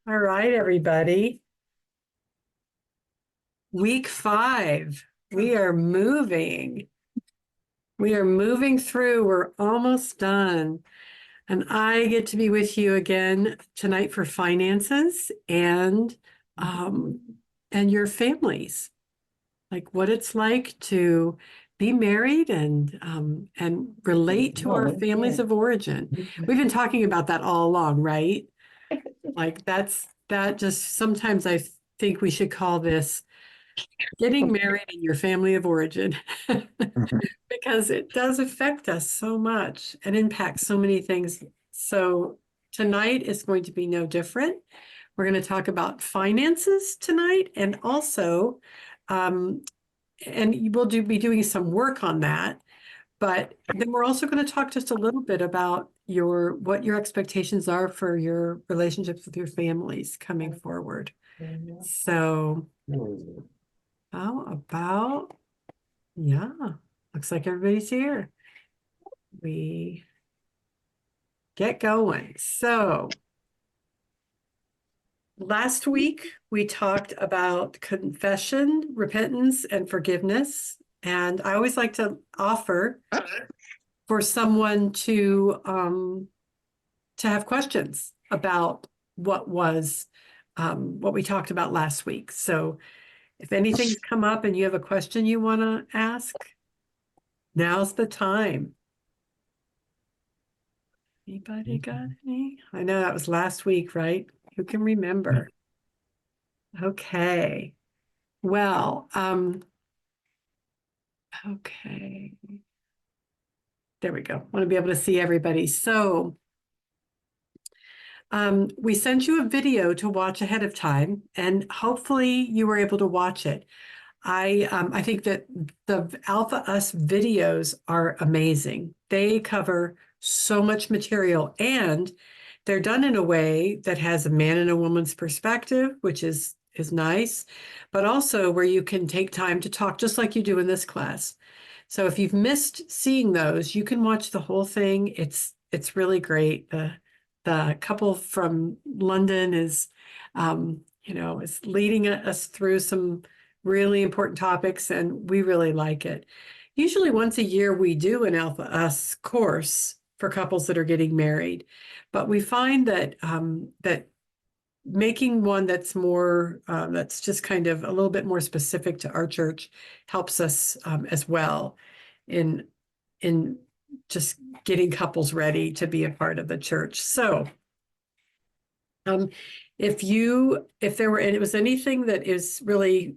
All right, everybody. Week 5. We are moving. We are moving through. We're almost done. And I get to be with you again tonight for finances and your families. Like what it's like to be married and relate to our families of origin. We've been talking about that all along, right? Like that just sometimes I think we should call this getting married in your family of origin because it does affect us so much and impacts so many things. So tonight is going to be no different. We're going to talk about finances tonight and also, and we'll be doing some work on that. But then we're also going to talk just a little bit about what your expectations are for your relationships with your families coming forward. So how about, yeah, looks like everybody's here. We get going. So last week we talked about confession, repentance, and forgiveness. And I always like to offer for someone to have questions about what we talked about last week. So if anything's come up and you have a question you want to ask, now's the time. Anybody got any? I know that was last week, right? Who can remember? Okay. Well, okay. There we go. Want to be able to see everybody. So we sent you a video to watch ahead of time, and hopefully you were able to watch it. I think that the Alpha Us videos are amazing. They cover so much material, and they're done in a way that has a man and a woman's perspective, which is nice, but also where you can take time to talk just like you do in this class. So if you've missed seeing those, you can watch the whole thing. It's really great. The couple from London is leading us through some really important topics, and we really like it. Usually once a year we do an Alpha Us course for couples that are getting married, but we find that that making one that's more that's just kind of a little bit more specific to our church helps us as well in just getting couples ready to be a part of the church. So if there was anything that is really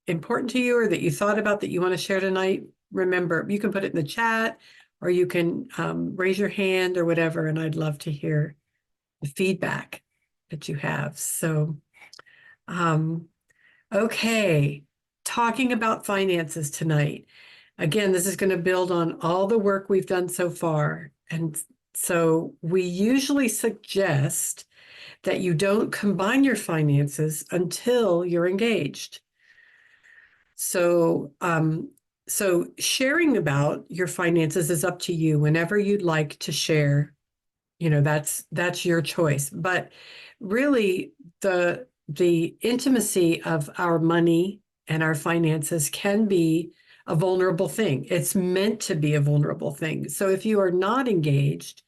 important to you or that you thought about that you want to share tonight, remember, you can put it in the chat or you can raise your hand or whatever, and I'd love to hear the feedback that you have. So, okay, talking about finances tonight. Again, this is going to build on all the work we've done so far. And so we usually suggest that you don't combine your finances until you're engaged. So, so sharing about your finances is up to you whenever you'd like to share. That's your choice. But really, the intimacy of our money and our finances can be a vulnerable thing. It's meant to be a vulnerable thing. So if you are not engaged,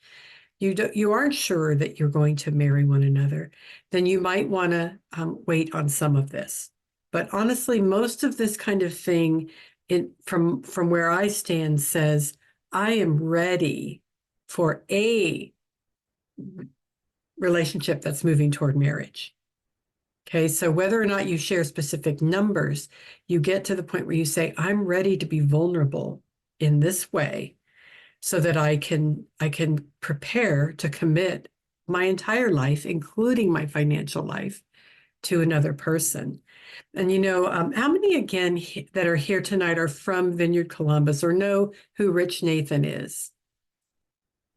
you aren't sure that you're going to marry one another, then you might want to wait on some of this. But honestly, most of this kind of thing from where I stand says, I am ready for a relationship that's moving toward marriage. Okay, so whether or not you share specific numbers, you get to the point where you say, I'm ready to be vulnerable in this way so that I can prepare to commit my entire life, including my financial life, to another person. And how many again that are here tonight are from Vineyard Columbus or know who Rich Nathan is?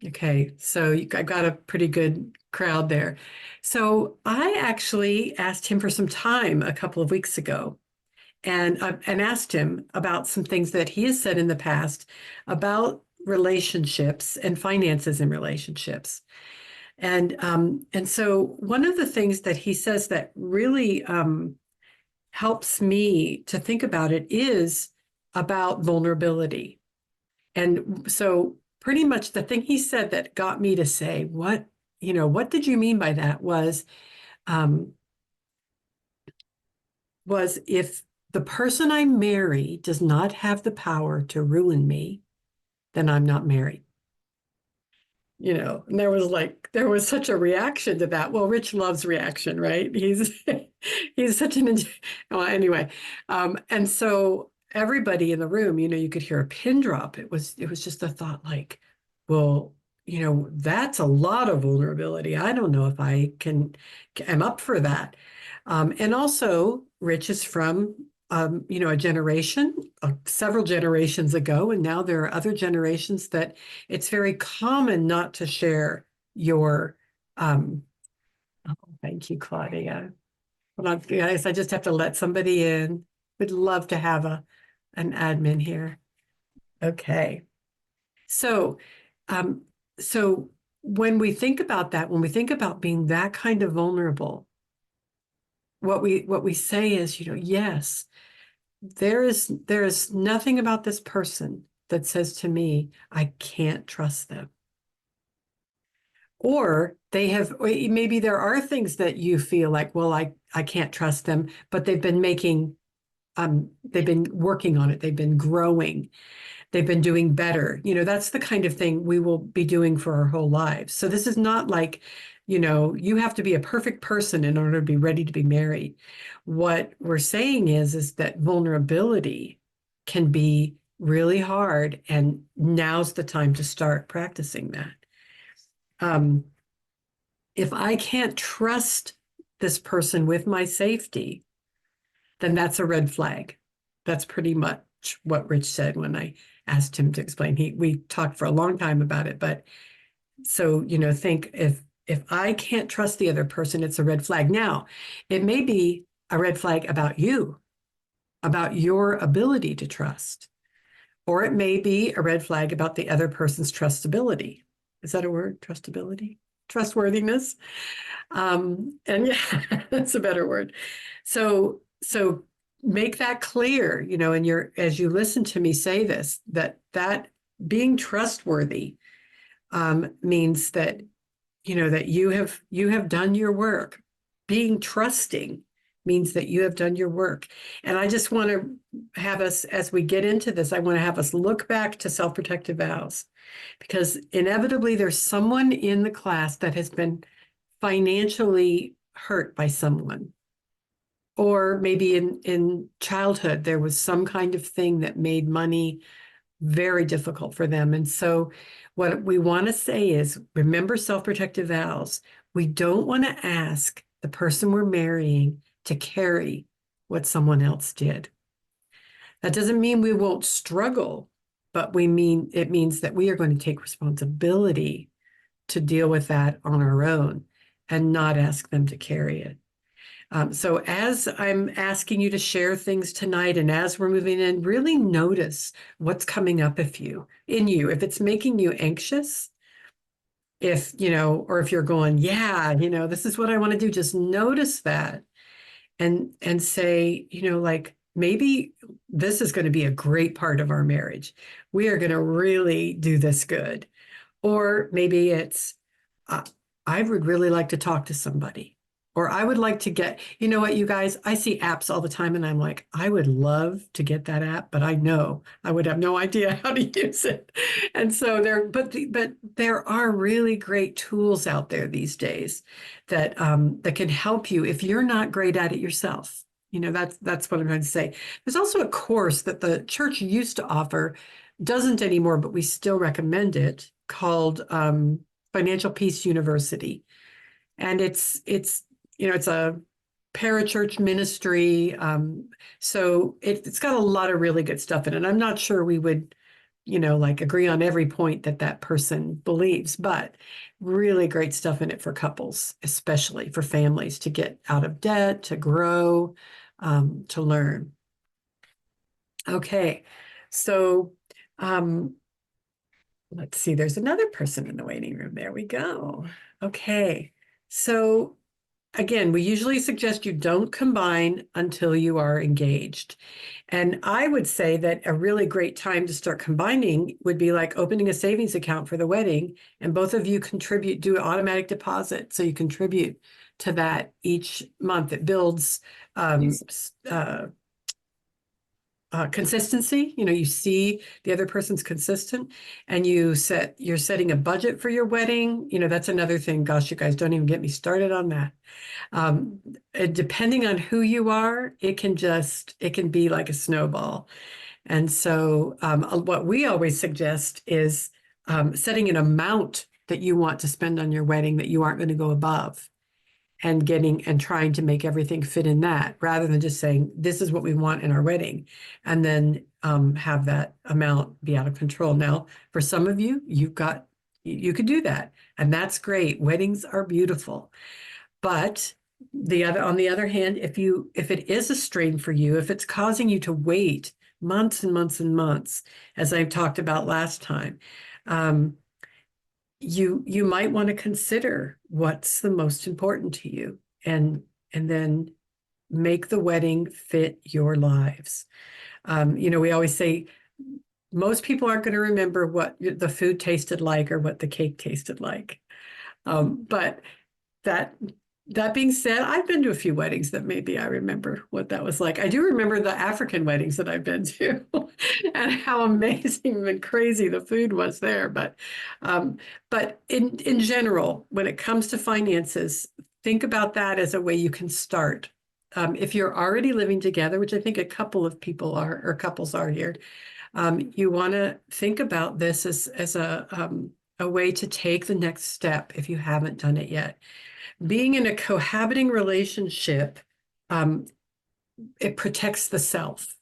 Okay, so I've got a pretty good crowd there. So I actually asked him for some time a couple of weeks ago and asked him about some things that he has said in the past about relationships and finances in relationships. And so one of the things that he says that really helps me to think about it is about vulnerability. And so pretty much the thing he said that got me to say, what did you mean by that um, was if the person I marry does not have the power to ruin me, then I'm not married. And there was such a reaction to that. Well, Rich loves reaction, right? He's such well, anyway. And so everybody in the room, you could hear a pin drop. It was just a thought like, well, that's a lot of vulnerability. I don't know if I'm up for that. And also Rich is from a generation, several generations ago, and now there are other generations that it's very common not to share your, oh, thank you, Claudia. Hold on, guys, I just have to let somebody in. Would love to have an admin here. Okay. So, so when we think about that, when we think about being that kind of vulnerable, what we say is, yes, there is nothing about this person that says to me, I can't trust them. Or maybe there are things that you feel like, well, I can't trust them, but they've been working on it. They've been growing. They've been doing better. That's the kind of thing we will be doing for our whole lives. So this is not like, you have to be a perfect person in order to be ready to be married. What we're saying is that vulnerability can be really hard, and now's the time to start practicing that. If I can't trust this person with my safety, then that's a red flag. That's pretty much what Rich said when I asked him to explain. We talked for a long time about it, but so, think if I can't trust the other person, it's a red flag. Now, it may be a red flag about you, about your ability to trust, or it may be a red flag about the other person's trustability. Is that a word? Trustability? Trustworthiness? And yeah, that's a better word. So make that clear, as you listen to me say this, that being trustworthy means that, that you have done your work. Being trusting means that you have done your work. And I just want to have us, as we get into this, I want to have us look back to self-protective vows, because inevitably there's someone in the class that has been financially hurt by someone. Or maybe in childhood, there was some kind of thing that made money very difficult for them. And so what we want to say is, remember self-protective vows. We don't want to ask the person we're marrying to carry what someone else did. That doesn't mean we won't struggle, but it means that we are going to take responsibility to deal with that on our own and not ask them to carry it. So as I'm asking you to share things tonight, and as we're moving in, really notice what's coming up if it's making you anxious, or if you're going, yeah, this is what I want to do, just notice that and say, like, maybe this is going to be a great part of our marriage. We are going to really do this good. Or maybe it's, I would really like to talk to somebody. Or I would like to get, what, you guys, I see apps all the time and I'm like, I would love to get that app, but I know I would have no idea how to use it. And so but there are really great tools out there these days that can help you if you're not great at it yourself. That's what I'm trying to say. There's also a course that the church used to offer, doesn't anymore, but we still recommend it, called Financial Peace University. And it's a parachurch ministry. So it's got a lot of really good stuff in it. I'm not sure we would, agree on every point that person believes, but really great stuff in it for couples, especially for families, to get out of debt, to grow, to learn. Okay. So, Let's see, there's another person in the waiting room. There we go. Okay. So again, we usually suggest you don't combine until you are engaged. And I would say that a really great time to start combining would be like opening a savings account for the wedding, and both of you contribute, do an automatic deposit. So you contribute to that each month. It builds consistency. You know, you see the other person's consistent, and you're setting a budget for your wedding. You know, that's another thing. Gosh, you guys, don't even get me started on that. Depending on who you are, it can be like a snowball. And so what we always suggest is setting an amount that you want to spend on your wedding that you aren't going to go above, and trying to make everything fit in that, rather than just saying, this is what we want in our wedding, and then have that amount be out of control. Now, for some of you, you could do that, and that's great. Weddings are beautiful. But on the other hand, if it is a strain for you, if it's causing you to wait months and months and months, as I talked about last time, you might want to consider what's the most important to you, and then make the wedding fit your lives. You know, we always say most people aren't going to remember what the food tasted like or what the cake tasted like. But that being said, I've been to a few weddings that maybe I remember what that was like. I do remember the African weddings that I've been to and how amazing and crazy the food was there. But in general, when it comes to finances, think about that as a way you can start. If you're already living together, which I think a couple of people are, or couples are here, you want to think about this as a way to take the next step if you haven't done it yet. Being in a cohabiting relationship, it protects the self.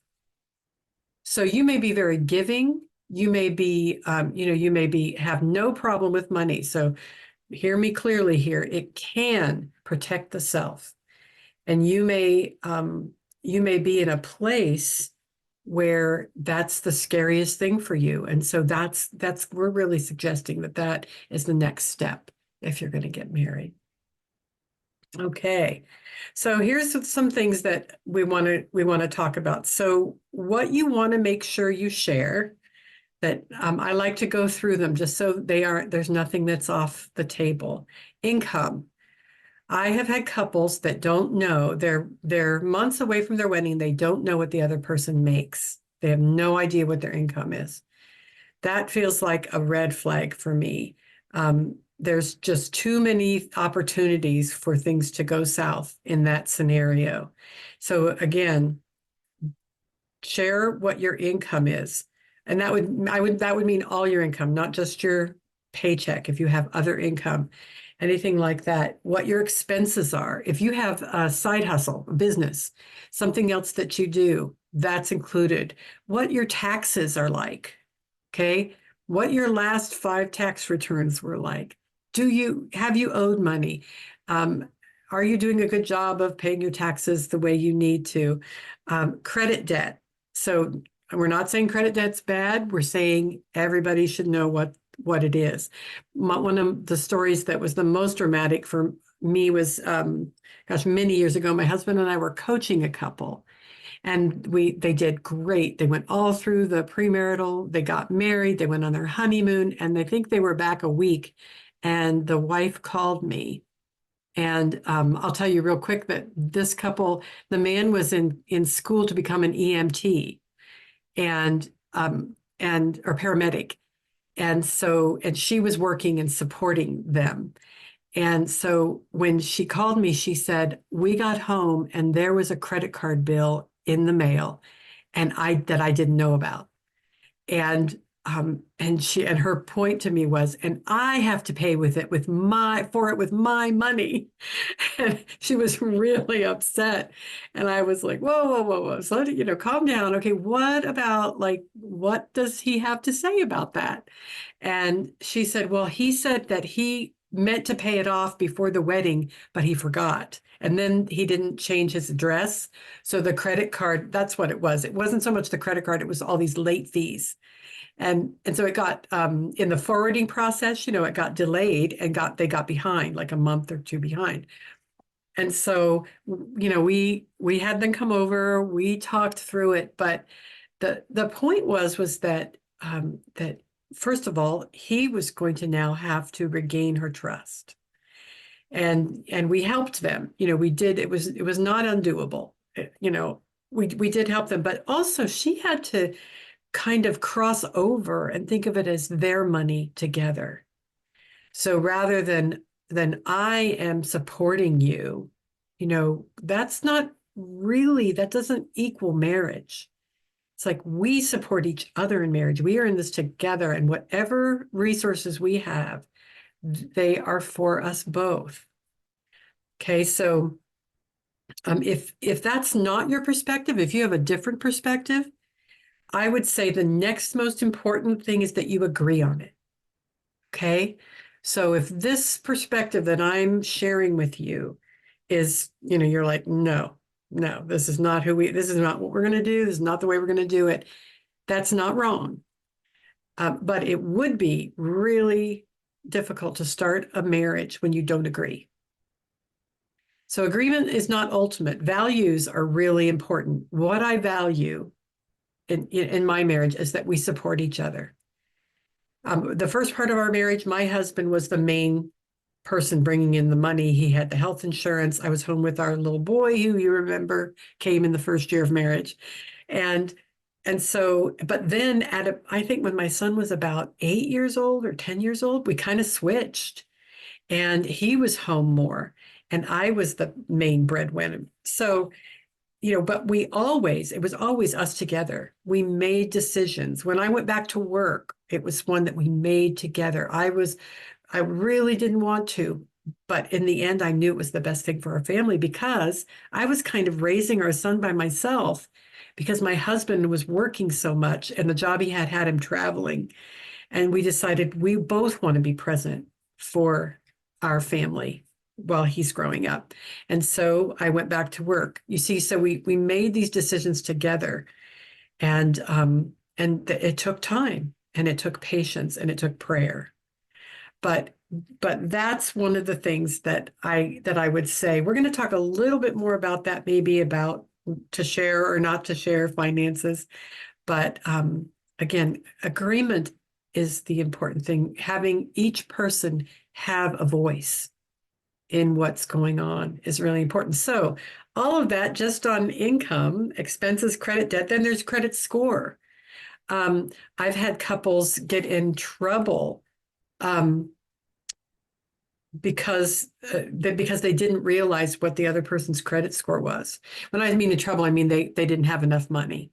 So you may be very giving. You may be, have no problem with money. So hear me clearly here. It can protect the self. And you may be in a place where that's the scariest thing for you. And so we're really suggesting that is the next step if you're going to get married. Okay, so here's some things that we want to talk about. So what you want to make sure you share, that I like to go through them just so there's nothing that's off the table. Income. I have had couples that don't know, they're months away from their wedding, they don't know what the other person makes. They have no idea what their income is. That feels like a red flag for me. There's just too many opportunities for things to go south in that scenario. So again, share what your income is. And that would mean all your income, not just your paycheck. If you have other income, anything like that, what your expenses are. If you have a side hustle, a business, something else that you do, that's included. What your taxes are like, okay? What your last 5 tax returns were like. Have you owed money? Are you doing a good job of paying your taxes the way you need to? Credit debt. So we're not saying credit debt's bad. We're saying everybody should know what it is. One of the stories that was the most dramatic for me was, many years ago, my husband and I were coaching a couple, and they did great. They went all through the premarital, they got married, they went on their honeymoon, and I think they were back a week, and the wife called me. And I'll tell you real quick that this couple, the man was in school to become an EMT or paramedic. And she was working and supporting them. And so when she called me, she said, we got home and there was a credit card bill in the mail that I didn't know about. And her point to me was, and I have to pay with my money. And she was really upset. And I was like, whoa. So, calm down. Okay, what does he have to say about that? And she said, well, he said that he meant to pay it off before the wedding, but he forgot. And then he didn't change his address. So the credit card, that's what it was. It wasn't so much the credit card, it was all these late fees. And so it got in the forwarding process, it got delayed and they got behind, like a month or two behind. And so, we had them come over, we talked through it, but the point was that that first of all, he was going to now have to regain her trust. And we helped them. We did, it was not undoable. We did help them, but also she had to kind of cross over and think of it as their money together. So rather than I am supporting you, that's not really, that doesn't equal marriage. It's like we support each other in marriage. We are in this together, and whatever resources we have, they are for us both. Okay, so if that's not your perspective, if you have a different perspective, I would say the next most important thing is that you agree on it. Okay, so if this perspective that I'm sharing with you is, you're like, no, this is not this is not what we're going to do. This is not the way we're going to do it. That's not wrong. But it would be really difficult to start a marriage when you don't agree. So agreement is not ultimate. Values are really important. What I value in my marriage is that we support each other. The first part of our marriage, my husband was the main person bringing in the money. He had the health insurance. I was home with our little boy, who you remember came in the first year of marriage. And so, but then I think when my son was about 8 years old or 10 years old, we kind of switched, and he was home more and I was the main breadwinner. So, but it was always us together. We made decisions. When I went back to work, it was one that we made together. I really didn't want to, but in the end, I knew it was the best thing for our family, because I was kind of raising our son by myself, because my husband was working so much and the job he had him traveling. And we decided we both want to be present for our family while he's growing up. And so I went back to work. You see, so we made these decisions together, and it took time, and it took patience, and it took prayer. But that's one of the things that I would say. We're going to talk a little bit more about that, maybe about to share or not to share finances. But again, agreement is the important thing. Having each person have a voice in what's going on is really important. So all of that just on income, expenses, credit, debt. Then there's credit score. I've had couples get in trouble because they didn't realize what the other person's credit score was. When I mean in trouble, I mean they didn't have enough money.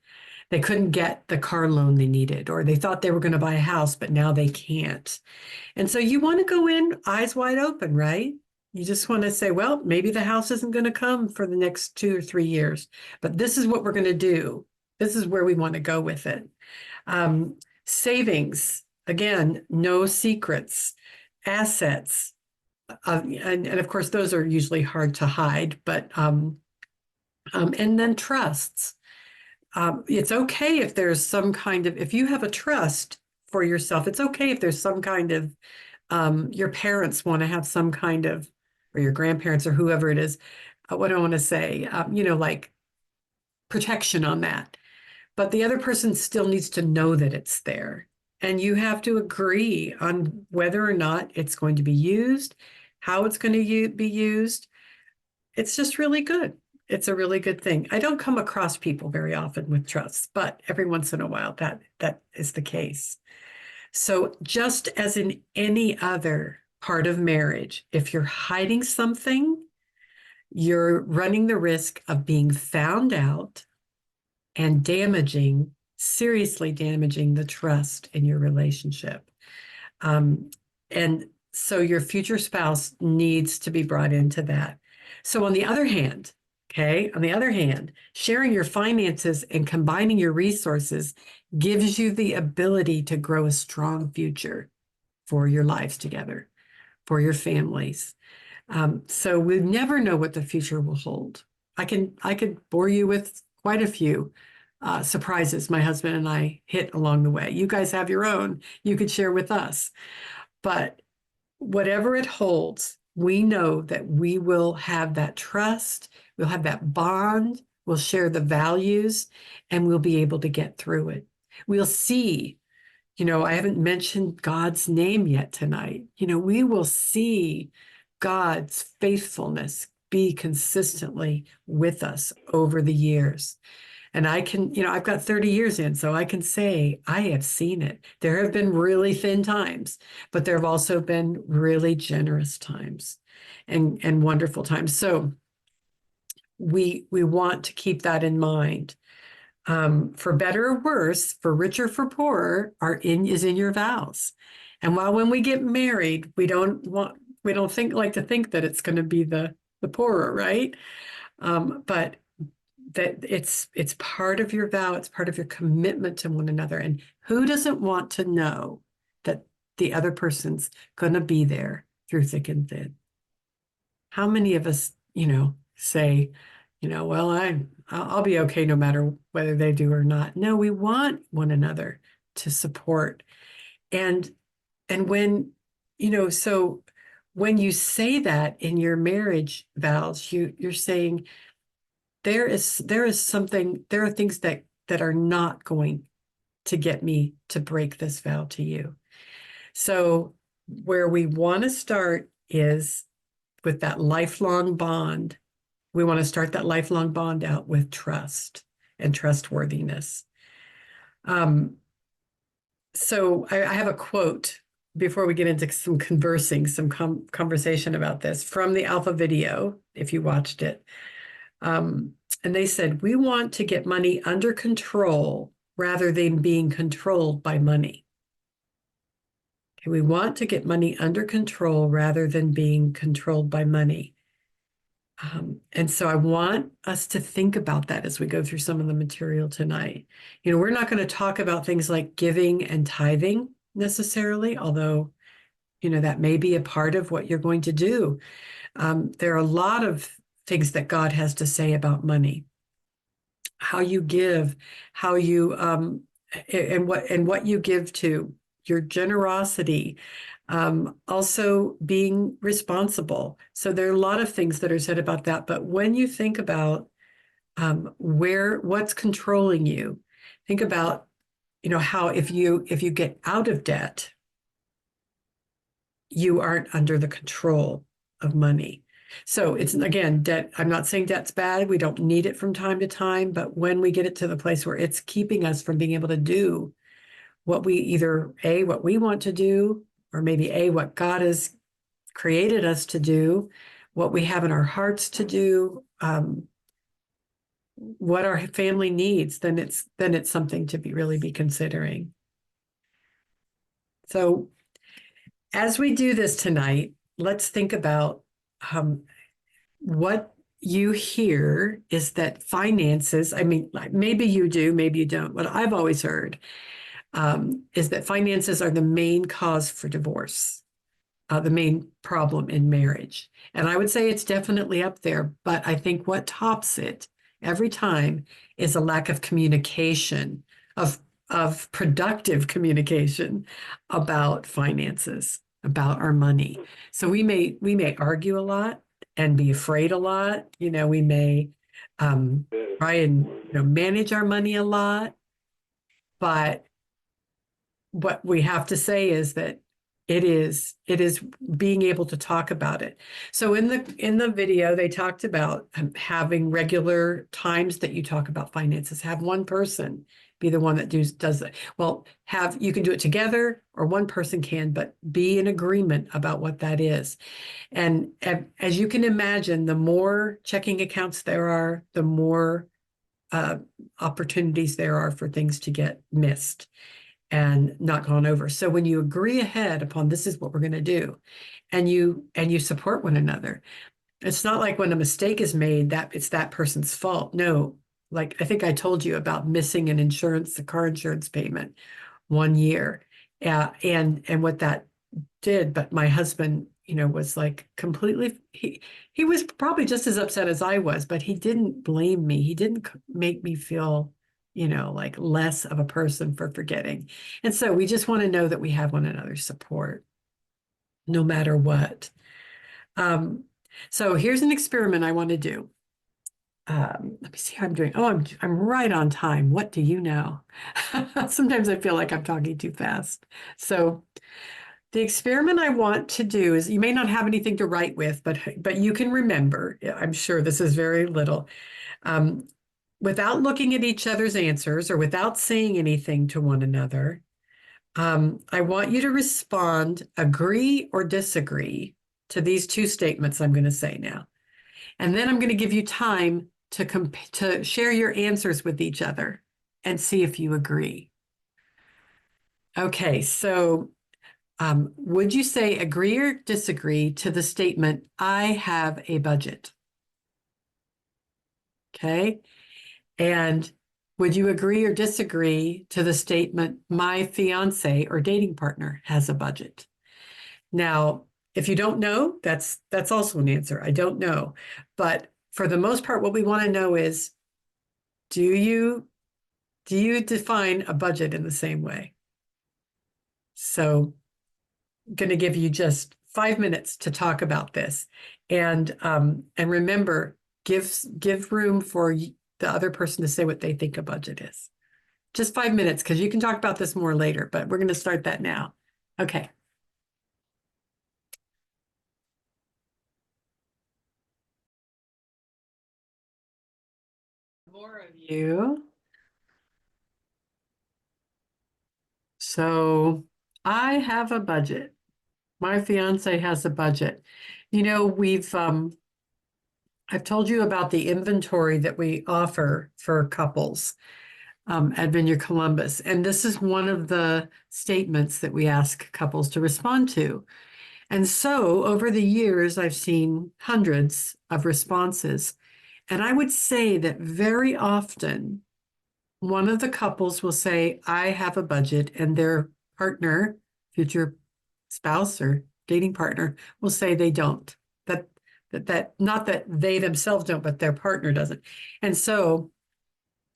They couldn't get the car loan they needed, or they thought they were going to buy a house, but now they can't. And so you want to go in eyes wide open, right? You just want to say, well, maybe the house isn't going to come for the next 2 or 3 years, but this is what we're going to do. This is where we want to go with it. Savings, again, no secrets. Assets, and of course, those are usually hard to hide, but and then trusts. It's okay if there's some kind of, if you have a trust for yourself, it's okay if there's some kind of, your parents want to have some kind of, or your grandparents or whoever it is, what do I want to say, like protection on that. But the other person still needs to know that it's there. And you have to agree on whether or not it's going to be used, how it's going to be used. It's just really good. It's a really good thing. I don't come across people very often with trusts, but every once in a while that is the case. So just as in any other part of marriage, if you're hiding something, you're running the risk of being found out and seriously damaging the trust in your relationship. And so your future spouse needs to be brought into that. So on the other hand, sharing your finances and combining your resources gives you the ability to grow a strong future for your lives together, for your families. So we never know what the future will hold. I could bore you with quite a few surprises my husband and I hit along the way. You guys have your own, you could share with us. But whatever it holds, we know that we will have that trust, we'll have that bond, we'll share the values, and we'll be able to get through it. We'll see, I haven't mentioned God's name yet tonight. We will see God's faithfulness be consistently with us over the years. And I can, I've got 30 years in, so I can say I have seen it. There have been really thin times, but there have also been really generous times and wonderful times. So we want to keep that in mind. For better or worse, for richer, for poorer, is in your vows. And while when we get married, we don't like to think that it's going to be the poorer, right? But that it's part of your vow, it's part of your commitment to one another. And who doesn't want to know that the other person's going to be there through thick and thin? How many of us, say, well, I'll be okay no matter whether they do or not. No, we want one another to support. And when, so when you say that in your marriage vows, you're saying, there are things that are not going to get me to break this vow to you. So where we want to start is with that lifelong bond. We want to start that lifelong bond out with trust and trustworthiness. So I have a quote before we get into some conversation about this from the Alpha video, if you watched it. And they said, we want to get money under control rather than being controlled by money. Okay, we want to get money under control rather than being controlled by money. And so I want us to think about that as we go through some of the material tonight. We're not going to talk about things like giving and tithing necessarily, although, that may be a part of what you're going to do. There are a lot of things that God has to say about money, how you give, how you, and what you give to, your generosity, also being responsible. So there are a lot of things that are said about that. But when you think about what's controlling you, think about, how if you get out of debt, you aren't under the control of money. So it's, again, debt. I'm not saying debt's bad. We don't need it from time to time. But when we get it to the place where it's keeping us from being able to do what we what we want to do, or maybe what God has created us to do, what we have in our hearts to do, what our family needs, then it's something to really be considering. So as we do this tonight, let's think about what you hear is that finances, maybe you do, maybe you don't. What I've always heard is that finances are the main cause for divorce, the main problem in marriage. And I would say it's definitely up there, but I think what tops it every time is a lack of communication, of productive communication about finances, about our money. So we may argue a lot and be afraid a lot. We may try and manage our money a lot, but what we have to say is that it is being able to talk about it. So in the video, they talked about having regular times that you talk about finances. Have one person be the one that does it. Well, you can do it together, or one person can, but be in agreement about what that is. And as you can imagine, the more checking accounts there are, the more opportunities there are for things to get missed and not gone over. So when you agree ahead upon this is what we're going to do, and you support one another, it's not like when a mistake is made that it's that person's fault. No, like I think I told you about missing the car insurance payment 1 year, and what that did. But my husband, was like completely, he was probably just as upset as I was, but he didn't blame me. He didn't make me feel you know, like less of a person for forgetting. And so we just want to know that we have one another's support no matter what. So here's an experiment I want to do. Let me see how I'm doing. Oh, I'm right on time. What do you know? Sometimes I feel like I'm talking too fast. So the experiment I want to do is, you may not have anything to write with, but you can remember. I'm sure this is very little. Without looking at each other's answers or without saying anything to one another, I want you to respond, agree or disagree to these two statements I'm going to say now. And then I'm going to give you time to share your answers with each other and see if you agree. Okay, so would you say agree or disagree to the statement, I have a budget? Okay, and would you agree or disagree to the statement, my fiance or dating partner has a budget? Now, if you don't know, that's also an answer. I don't know. But for the most part, what we want to know is, do you define a budget in the same way? So I'm going to give you just 5 minutes to talk about this. And remember, give room for the other person to say what they think a budget is. Just 5 minutes, because you can talk about this more later, but we're going to start that now. Okay. More of you. So I have a budget. My fiance has a budget. You know, I've told you about the inventory that we offer for couples at Vineyard Columbus. And this is one of the statements that we ask couples to respond to. And so over the years, I've seen hundreds of responses. And I would say that very often, one of the couples will say, I have a budget, and their partner, future spouse or dating partner, will say they don't. That not that they themselves don't, but their partner doesn't. And so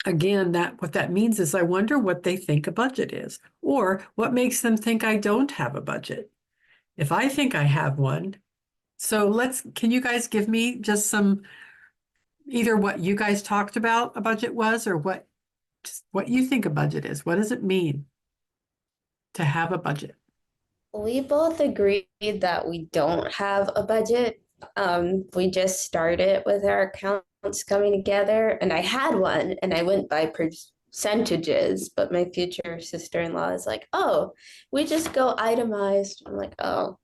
again, what that means is, I wonder what they think a budget is, or what makes them think I don't have a budget if I think I have one. So can you guys give me just either what you guys talked about a budget was, or what you think a budget is? What does it mean to have a budget? We both agreed that we don't have a budget. We just started with our accounts coming together, and I had one and I went by percentages, but my future sister-in-law is like, oh, we just go itemized. I'm like, oh,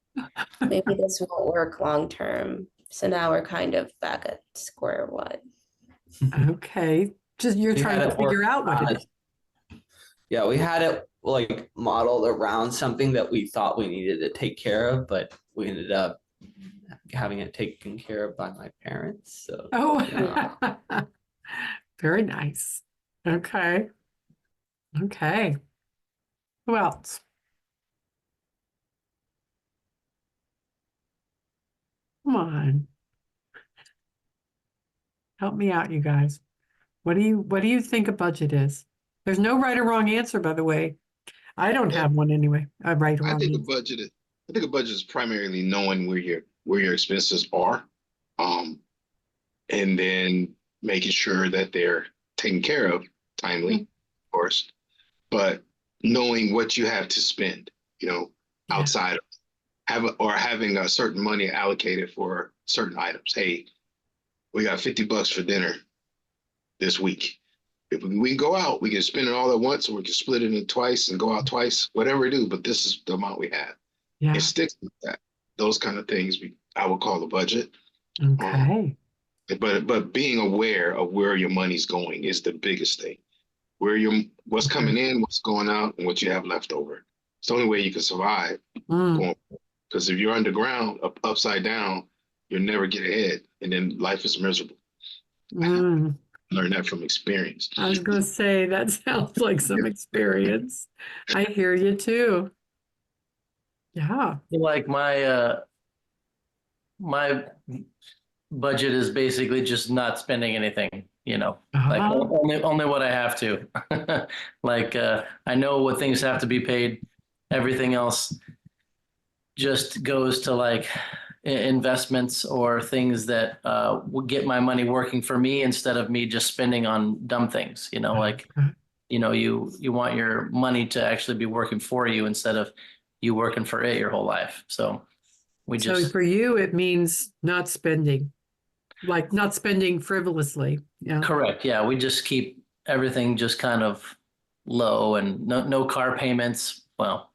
maybe this won't work long term. So now we're kind of back at square one. Okay. Just you're trying to figure out what it is. Yeah, we had it like modeled around something that we thought we needed to take care of, but we ended up having it taken care of by my parents. So Very nice. Okay. Okay. Who else? Come on. Help me out, you guys. What do you think a budget is? There's no right or wrong answer, by the way. I don't have one anyway. A right or wrong answer. I think a budget is primarily knowing where your expenses are, and then making sure that they're taken care of timely, of course, but knowing what you have to spend, outside of having a certain money allocated for certain items. Hey, we got $50 for dinner this week. If we can go out, we can spend it all at once, or we can split it in twice and go out twice, whatever we do, but this is the amount we have. Yeah. It sticks with that. Those kind of things I would call a budget. Okay. But being aware of where your money's going is the biggest thing. What's coming in, what's going out, and what you have left over. It's the only way you can survive. Because if you're underground, upside down, you'll never get ahead, and then life is miserable. Learn that from experience. I was going to say, that sounds like some experience. I hear you too. Yeah. Like my budget is basically just not spending anything. you know, like only what I have to. Like I know what things have to be paid. Everything else just goes to like investments or things that will get my money working for me instead of me just spending on dumb things, you know, like, you know, you want your money to actually be working for you instead of you working for it your whole life. So we So just, for you, it means not spending, like not spending frivolously. Yeah. correct. Yeah. We just keep everything just kind of low and no car payments. Well,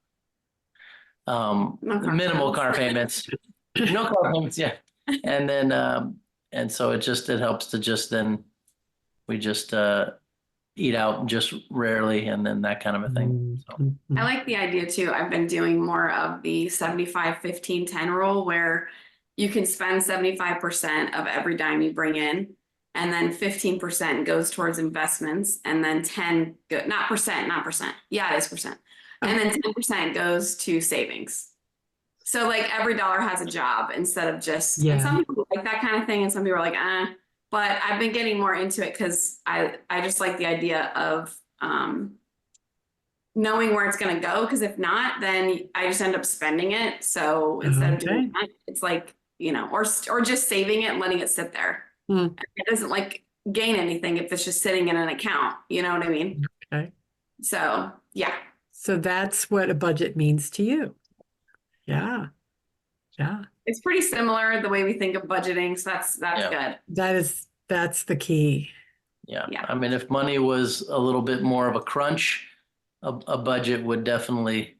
No car minimal payments. car payments, no car payments. Yeah. And then, and so it helps to just then we just, eat out just rarely and then that kind of a thing. So. I like the idea too. I've been doing more of the 75-15-10 rule where you can spend 75% of every dime you bring in, and then 15% goes towards investments, and then 10 go, not percent. Yeah, it is percent. And then 10% goes to savings. So like every dollar has a job instead of just, and some people like that kind of thing, and some people are like, but I've been getting more into it because I just like the idea of knowing where it's going to go. Because if not, then I just end up spending it. So instead of doing that, it's like, you know, or just saving it and letting it sit there. It doesn't like gain anything if it's just sitting in an account. You know what I mean? Okay. So yeah. So that's what a budget means to you. Yeah. Yeah. It's pretty similar the way we think of budgeting. So that's good. That's the key. Yeah. Yeah. I mean, if money was a little bit more of a crunch, a budget would definitely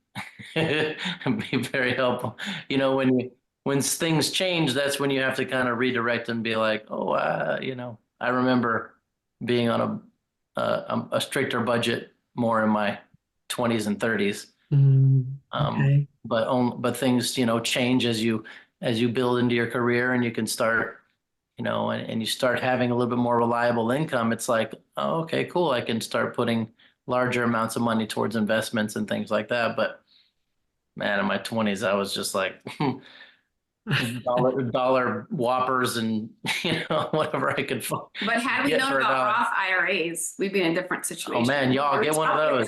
be very helpful. You know, when things change, that's when you have to kind of redirect and be like, oh, you know, I remember being on a stricter budget more in my 20s and 30s. Okay. But things, you know, change as you build into your career and you can start, you know, and you start having a little bit more reliable income. It's like, oh, okay, cool. I can start putting larger amounts of money towards investments and things like that. But man, in my 20s, I was just like dollar whoppers and, you know, whatever I could find. But had we known about Roth IRAs, we'd be in a different situation. Oh man, y'all get one of those.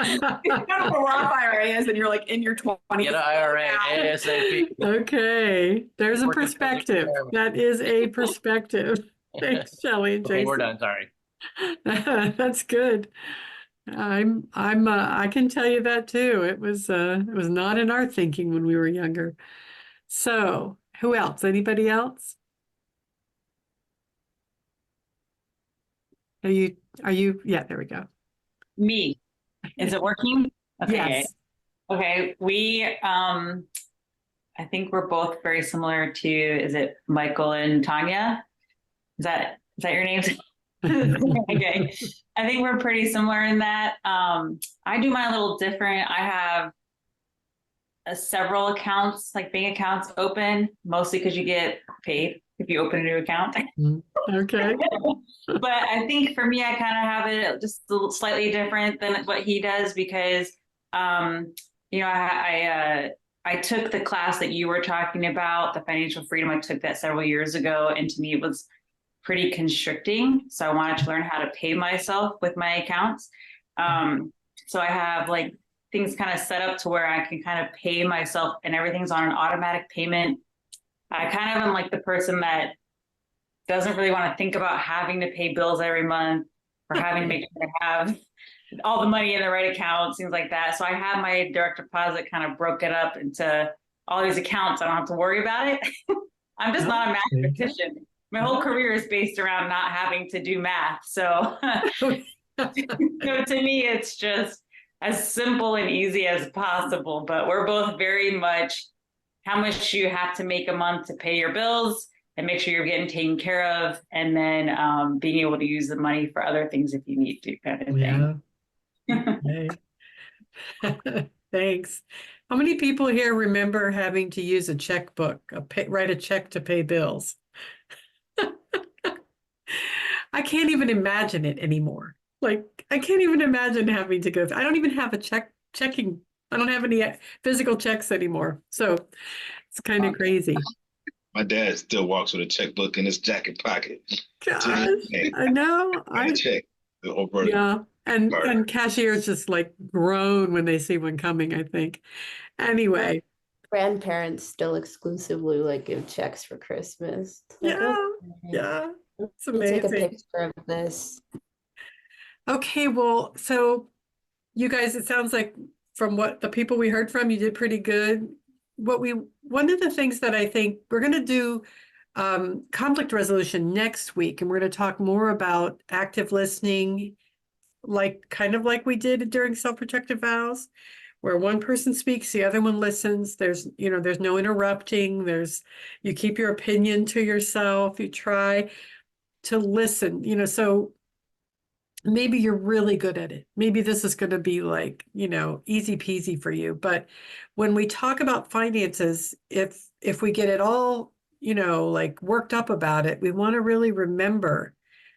You know what a Roth IRA is, and you're like in your 20s. Get an IRA ASAP. Okay. There's a perspective. That is a perspective. Thanks, Shelley and Okay, Jason. we're done. Sorry. That's good. I can tell you that too. It was not in our thinking when we were younger. So who else? Anybody else? Are you, yeah, there we go. Me. Is it working? Okay. Yes. Okay. I think we're both very similar to, is it Michael and Tanya? Is that your names? Okay. I think we're pretty similar in that. I do mine a little different. I have several accounts, like bank accounts open, mostly because you get paid if you open a new account. Okay. But I think for me, I kind of have it just a little slightly different than what he does because, you know, I took the class that you were talking about, the financial freedom. I took that several years ago, and to me, it was pretty constricting. So I wanted to learn how to pay myself with my accounts. So I have like things kind of set up to where I can kind of pay myself, and everything's on an automatic payment. I kind of am like the person that doesn't really want to think about having to pay bills every month or having to make sure I have all the money in the right account, things like that. So I have my direct deposit kind of broken up into all these accounts. I don't have to worry about it. I'm just not a mathematician. My whole career is based around not having to do math. So, so to me, it's just as simple and easy as possible. But we're both very much how much you have to make a month to pay your bills and make sure you're getting taken care of, and then being able to use the money for other things if you need to, kind of thing. Okay. Thanks. How many people here remember having to use a checkbook, write a check to pay bills? I can't even imagine it anymore. Like, I can't even imagine having to go. I don't even have a checking. I don't have any physical checks anymore. So it's kind of crazy. My dad still walks with a checkbook in his jacket pocket. Gosh, Hey, I know. I check the whole birthday Yeah. And card. cashiers just like groan when they see one coming, I think. Anyway, Grandparents still exclusively like give checks for Christmas. It's like, yeah, okay, yeah. It's let me take a amazing. picture of this. Okay, well, so you guys, it sounds like from what the people we heard from, you did pretty good. One of the things that I think we're going to do conflict resolution next week, and we're going to talk more about active listening, like kind of like we did during self-protective vows, where one person speaks, the other one listens. There's no interrupting. You keep your opinion to yourself. You try to listen, so maybe you're really good at it. Maybe this is going to be like, easy peasy for you. But when we talk about finances, if we get it all, like worked up about it, we want to really remember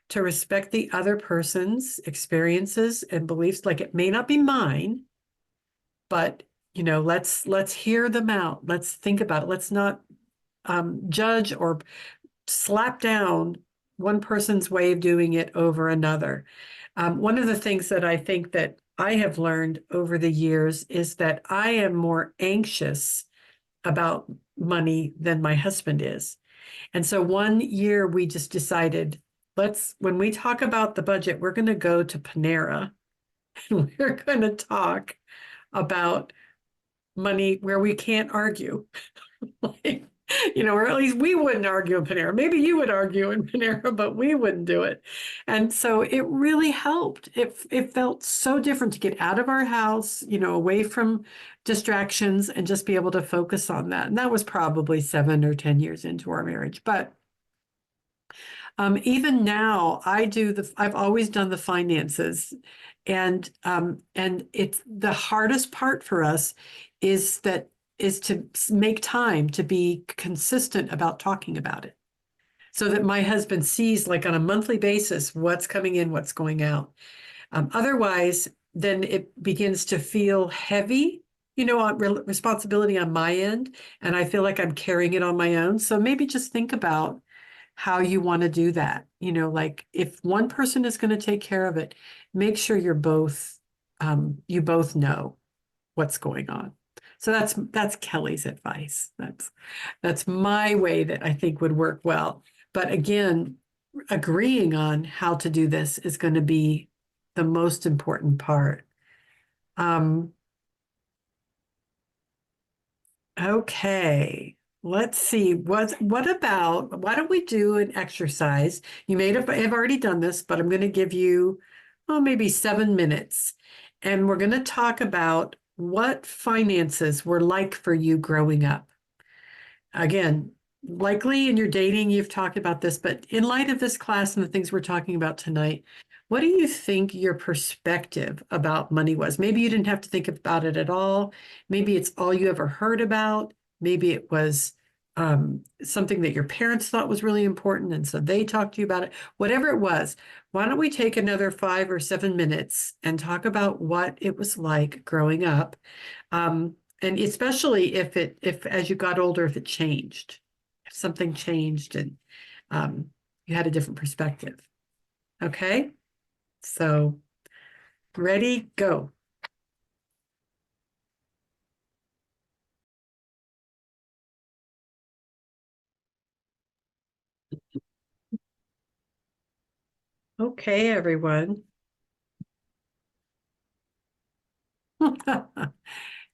to respect the other person's experiences and beliefs. Like it may not be mine, but let's hear them out. Let's think about it. Let's not judge or slap down one person's way of doing it over another. One of the things that I think that I have learned over the years is that I am more anxious about money than my husband is. And so one year we just decided, when we talk about the budget, we're going to go to Panera and we're going to talk about money where we can't argue. Like, or at least we wouldn't argue in Panera. Maybe you would argue in Panera, but we wouldn't do it. And so it really helped. It felt so different to get out of our house, away from distractions and just be able to focus on that. And that was probably 7 or 10 years into our marriage. But even now, I've always done the finances, and it's the hardest part for us is to make time to be consistent about talking about it, so that my husband sees, like on a monthly basis, what's coming in, what's going out. Otherwise, then it begins to feel heavy, on responsibility on my end, and I feel like I'm carrying it on my own. So maybe just think about how you want to do that. Like if one person is going to take care of it, make sure you both know what's going on. So that's Kelly's advice. That's my way that I think would work well. But again, agreeing on how to do this is going to be the most important part. Okay. Let's see. Why don't we do an exercise? You may have already done this, but I'm going to give you, maybe 7 minutes. And we're going to talk about what finances were like for you growing up. Again, likely in your dating, you've talked about this, but in light of this class and the things we're talking about tonight, what do you think your perspective about money was? Maybe you didn't have to think about it at all. Maybe it's all you ever heard about. Maybe it was something that your parents thought was really important, and so they talked to you about it. Whatever it was, why don't we take another 5 or 7 minutes and talk about what it was like growing up, and especially if as you got older, if it changed, if something changed and you had a different perspective. Okay, so ready, go. Okay, everyone.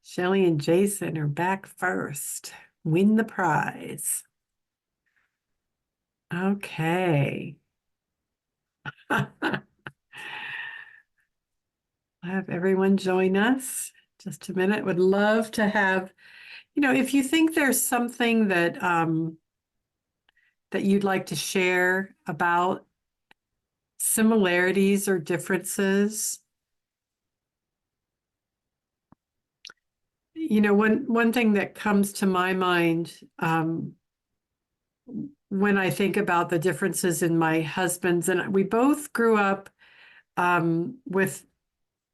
Shelly and Jason are back first. Win the prize. Okay. Have everyone join us. Just a minute. Would love to have, if you think there's something that that you'd like to share about similarities or differences. One thing that comes to my mind when I think about the differences in my husband's, and we both grew up with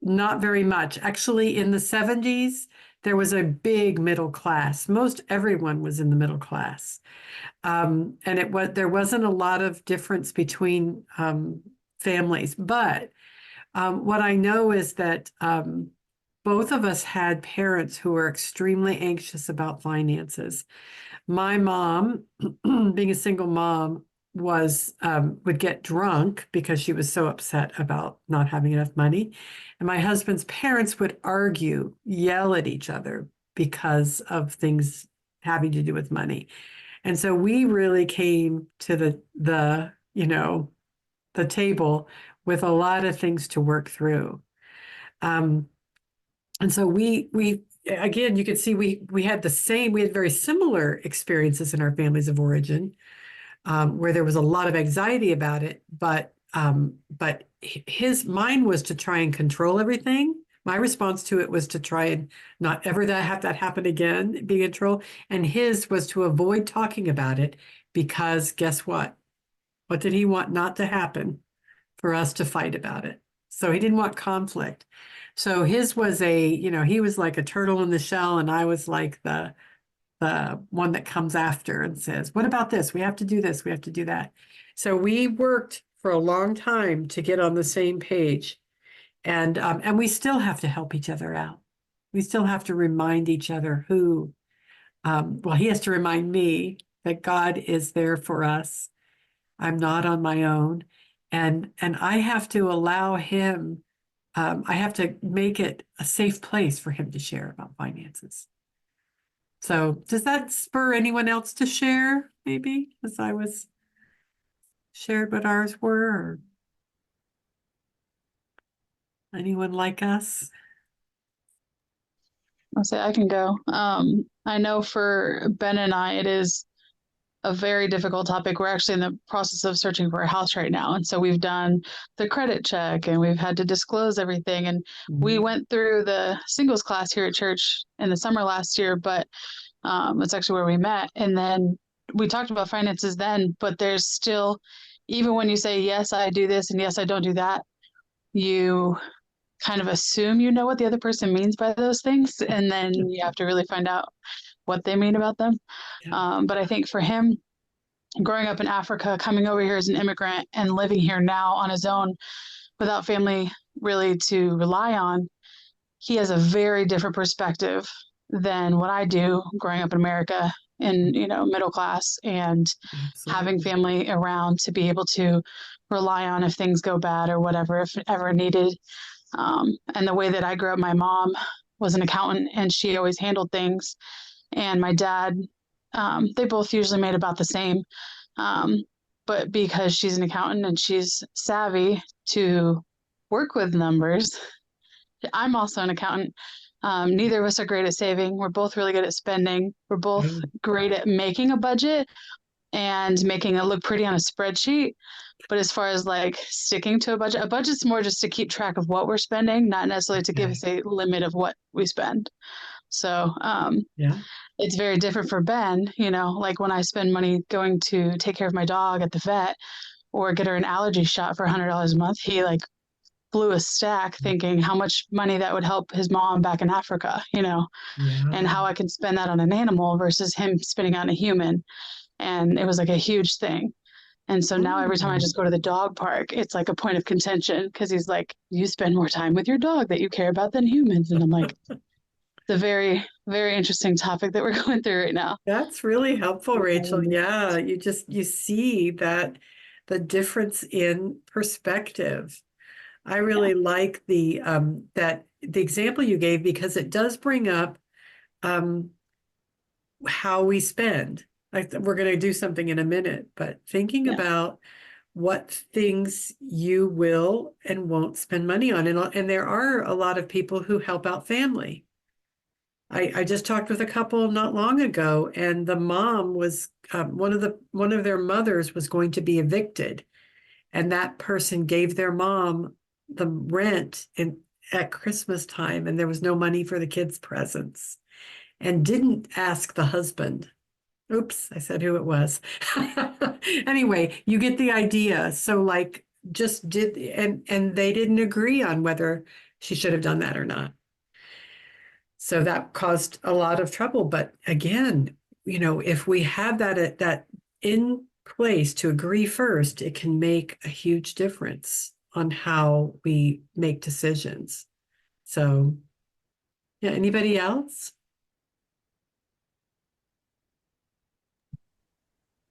not very much. Actually, in the 70s, there was a big middle class. Most everyone was in the middle class. And there wasn't a lot of difference between families. But what I know is that both of us had parents who were extremely anxious about finances. My mom, being a single mom, would get drunk because she was so upset about not having enough money. And my husband's parents would argue, yell at each other because of things having to do with money. And so we really came to the table with a lot of things to work through. And so we again, you can see we had very similar experiences in our families of origin, where there was a lot of anxiety about it, but mine was to try and control everything. My response to it was to try and not ever have that happen again, be in control. And his was to avoid talking about it because guess what? What did he want not to happen? For us to fight about it. So he didn't want conflict. So his was he was like a turtle in the shell, and I was like the one that comes after and says, what about this? We have to do this. We have to do that. So we worked for a long time to get on the same page. And we still have to help each other out. We still have to remind each other he has to remind me that God is there for us. I'm not on my own. And I have to allow him, I have to make it a safe place for him to share about finances. So does that spur anyone else to share, maybe, as I was shared what ours were? Or anyone like us? I'll say I can go. I know for Ben and I, it is a very difficult topic. We're actually in the process of searching for a house right now. And so we've done the credit check and we've had to disclose everything. And we went through the singles class here at church in the summer last year, but it's actually where we met. And then we talked about finances then, but there's still, even when you say, yes, I do this and yes, I don't do that, you kind of assume you know what the other person means by those things. And then you have to really find out what they mean about them. Yeah. But I think for him, growing up in Africa, coming over here as an immigrant and living here now on his own without family really to rely on, he has a very different perspective than what I do growing up in America in, middle class and having family around to be able to rely on if things go bad or whatever, if ever needed. And the way that I grew up, my mom was an accountant and she always handled things. And my dad, they both usually made about the same. But because she's an accountant and she's savvy to work with numbers, I'm also an accountant. Neither of us are great at saving. We're both really good at spending. We're both great at making a budget and making it look pretty on a spreadsheet. But as far as like sticking to a budget's more just to keep track of what we're spending, not necessarily to give us a limit of what we spend. So it's very different for Ben, like when I spend money going to take care of my dog at the vet or get her an allergy shot for $100 a month, he like blew a stack thinking how much money that would help his mom back in Africa, and how I can spend that on an animal versus him spending on a human. And it was like a huge thing. And so now every time I just go to the dog park, it's like a point of contention because he's like, you spend more time with your dog that you care about than humans. And I'm like, it's a very, very interesting topic that we're going through right now. That's really helpful, Rachel. Yeah, you see that the difference in perspective. I really like the example you gave because it does bring up how we spend. Like we're going to do something in a minute, but thinking about what things you will and won't spend money on. And there are a lot of people who help out family. I just talked with a couple not long ago, and the mom was one of their mothers was going to be evicted, and that person gave their mom the rent at Christmas time, and there was no money for the kids' presents, and didn't ask the husband. Oops, I said who it was. Anyway, you get the idea. So like just did, and they didn't agree on whether she should have done that or not. So that caused a lot of trouble. But again, if we have that in place to agree first, it can make a huge difference on how we make decisions. So, yeah, anybody else?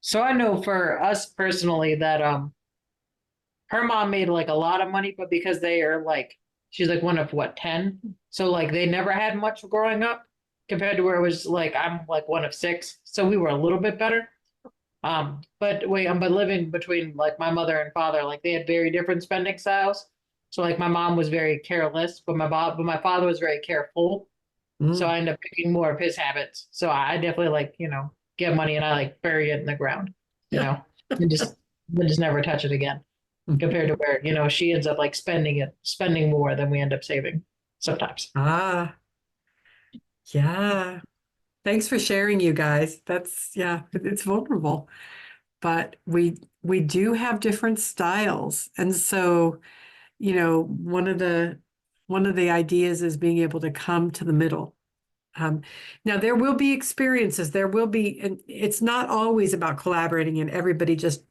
So I know for us personally that her mom made like a lot of money, but because they are like she's like one of what, 10? So like they never had much growing up compared to where it was like I'm like one of 6. So we were a little bit better. But living between like my mother and father, like they had very different spending styles. So like my mom was very careless, but my father was very careful. So I ended up picking more of his habits. So I definitely like, get money and I like bury it in the ground, and just never touch it again. Compared to where, she ends up like spending more than we end up saving sometimes. Ah, yeah. Thanks for sharing, you guys. It's vulnerable, but we do have different styles. And so, one of the ideas is being able to come to the middle. Now there will be experiences, and it's not always about collaborating and everybody just,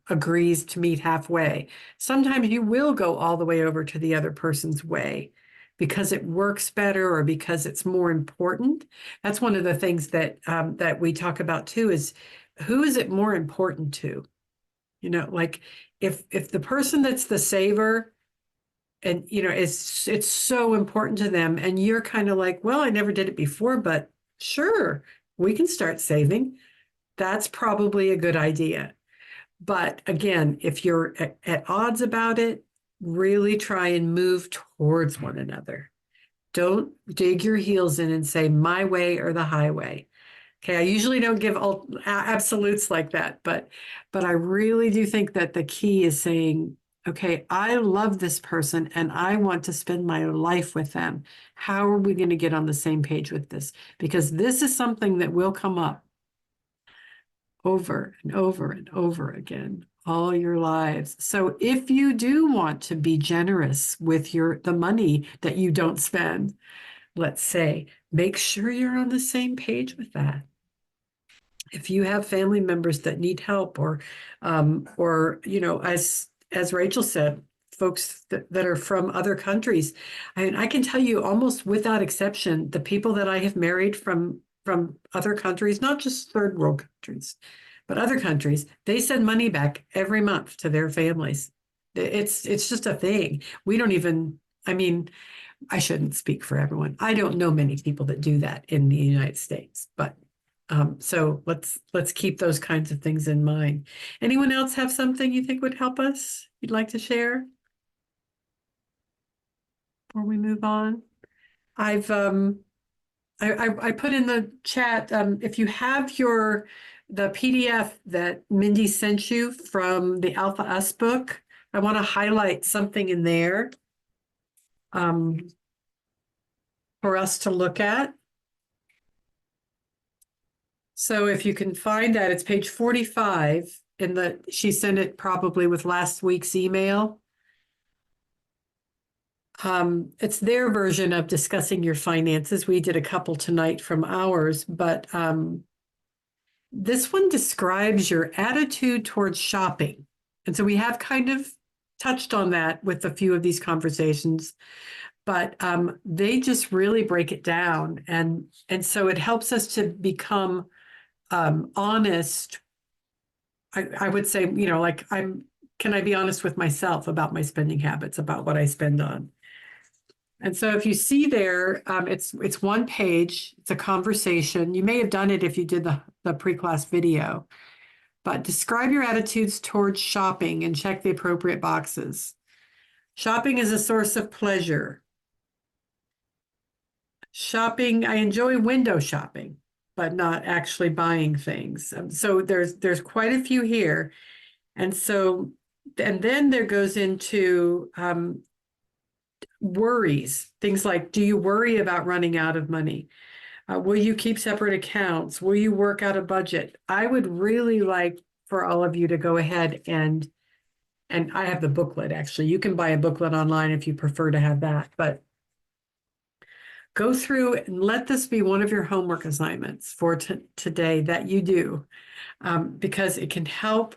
agrees to meet halfway. Sometimes you will go all the way over to the other person's way because it works better or because it's more important. That's one of the things that we talk about too, is who is it more important to? Like if the person that's the saver and it's so important to them and you're kind of like, well, I never did it before, but sure, we can start saving. That's probably a good idea. But again, if you're at odds about it, really try and move towards one another. Don't dig your heels in and say my way or the highway. Okay, I usually don't give absolutes like that, but I really do think that the key is saying, okay, I love this person and I want to spend my life with them. How are we going to get on the same page with this? Because this is something that will come up over and over and over again all your lives. So if you do want to be generous with the money that you don't spend, let's say, make sure you're on the same page with that. If you have family members that need help or as Rachel said, folks that are from other countries, I can tell you almost without exception, the people that I have married from other countries, not just third world countries, but other countries, they send money back every month to their families. It's just a thing. We don't even, I shouldn't speak for everyone. I don't know many people that do that in the United States, but so let's keep those kinds of things in mind. Anyone else have something you think would help us? You'd like to share before we move on? I've I put in the chat, if you have the PDF that Mindy sent you from the Alpha Us book, I want to highlight something in there for us to look at. So if you can find that, it's page 45 she sent it probably with last week's email. It's their version of discussing your finances. We did a couple tonight from ours, but this one describes your attitude towards shopping. And so we have kind of touched on that with a few of these conversations, but they just really break it down. And so it helps us to become honest. I would say, can I be honest with myself about my spending habits, about what I spend on? And so if you see there, it's one page, it's a conversation. You may have done it if you did the pre-class video, but describe your attitudes towards shopping and check the appropriate boxes. Shopping is a source of pleasure. Shopping, I enjoy window shopping, but not actually buying things. So there's quite a few here. And then there goes into worries, things like, do you worry about running out of money? Will you keep separate accounts? Will you work out a budget? I would really like for all of you to go ahead and I have the booklet, actually. You can buy a booklet online if you prefer to have that, but go through and let this be one of your homework assignments for today that you do, because it can help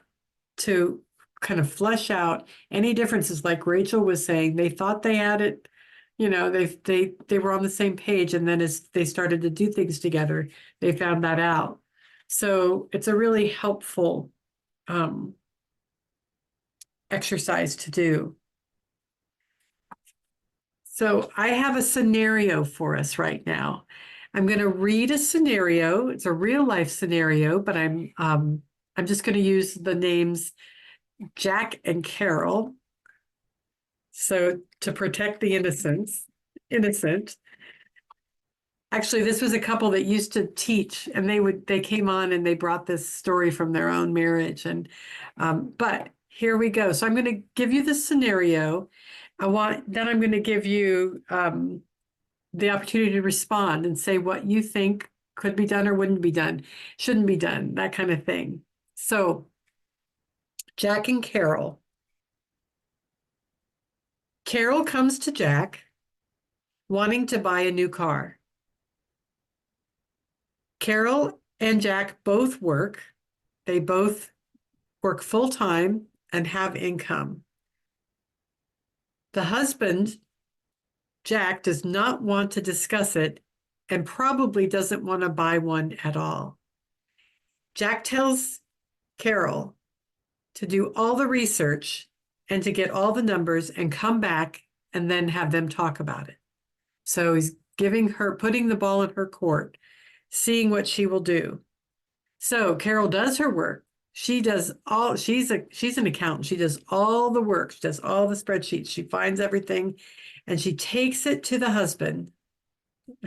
to kind of flesh out any differences. Like Rachel was saying, they thought they had it, you know, they were on the same page, and then as they started to do things together, they found that out. So it's a really helpful exercise to do. So I have a scenario for us right now. I'm going to read a scenario. It's a real life scenario, but I'm just going to use the names Jack and Carol. So to protect the innocent. Actually, this was a couple that used to teach, and they came on and they brought this story from their own marriage. And but here we go. So I'm going to give you the scenario. Then I'm going to give you the opportunity to respond and say what you think could be done or wouldn't be done, shouldn't be done, that kind of thing. So Jack and Carol. Carol comes to Jack wanting to buy a new car. Carol and Jack both work. They both work full-time and have income. The husband, Jack, does not want to discuss it and probably doesn't want to buy one at all. Jack tells Carol to do all the research and to get all the numbers and come back and then have them talk about it. So he's putting the ball in her court, seeing what she will do. So Carol does her work. She's an accountant. She does all the work. She does all the spreadsheets. She finds everything and she takes it to the husband.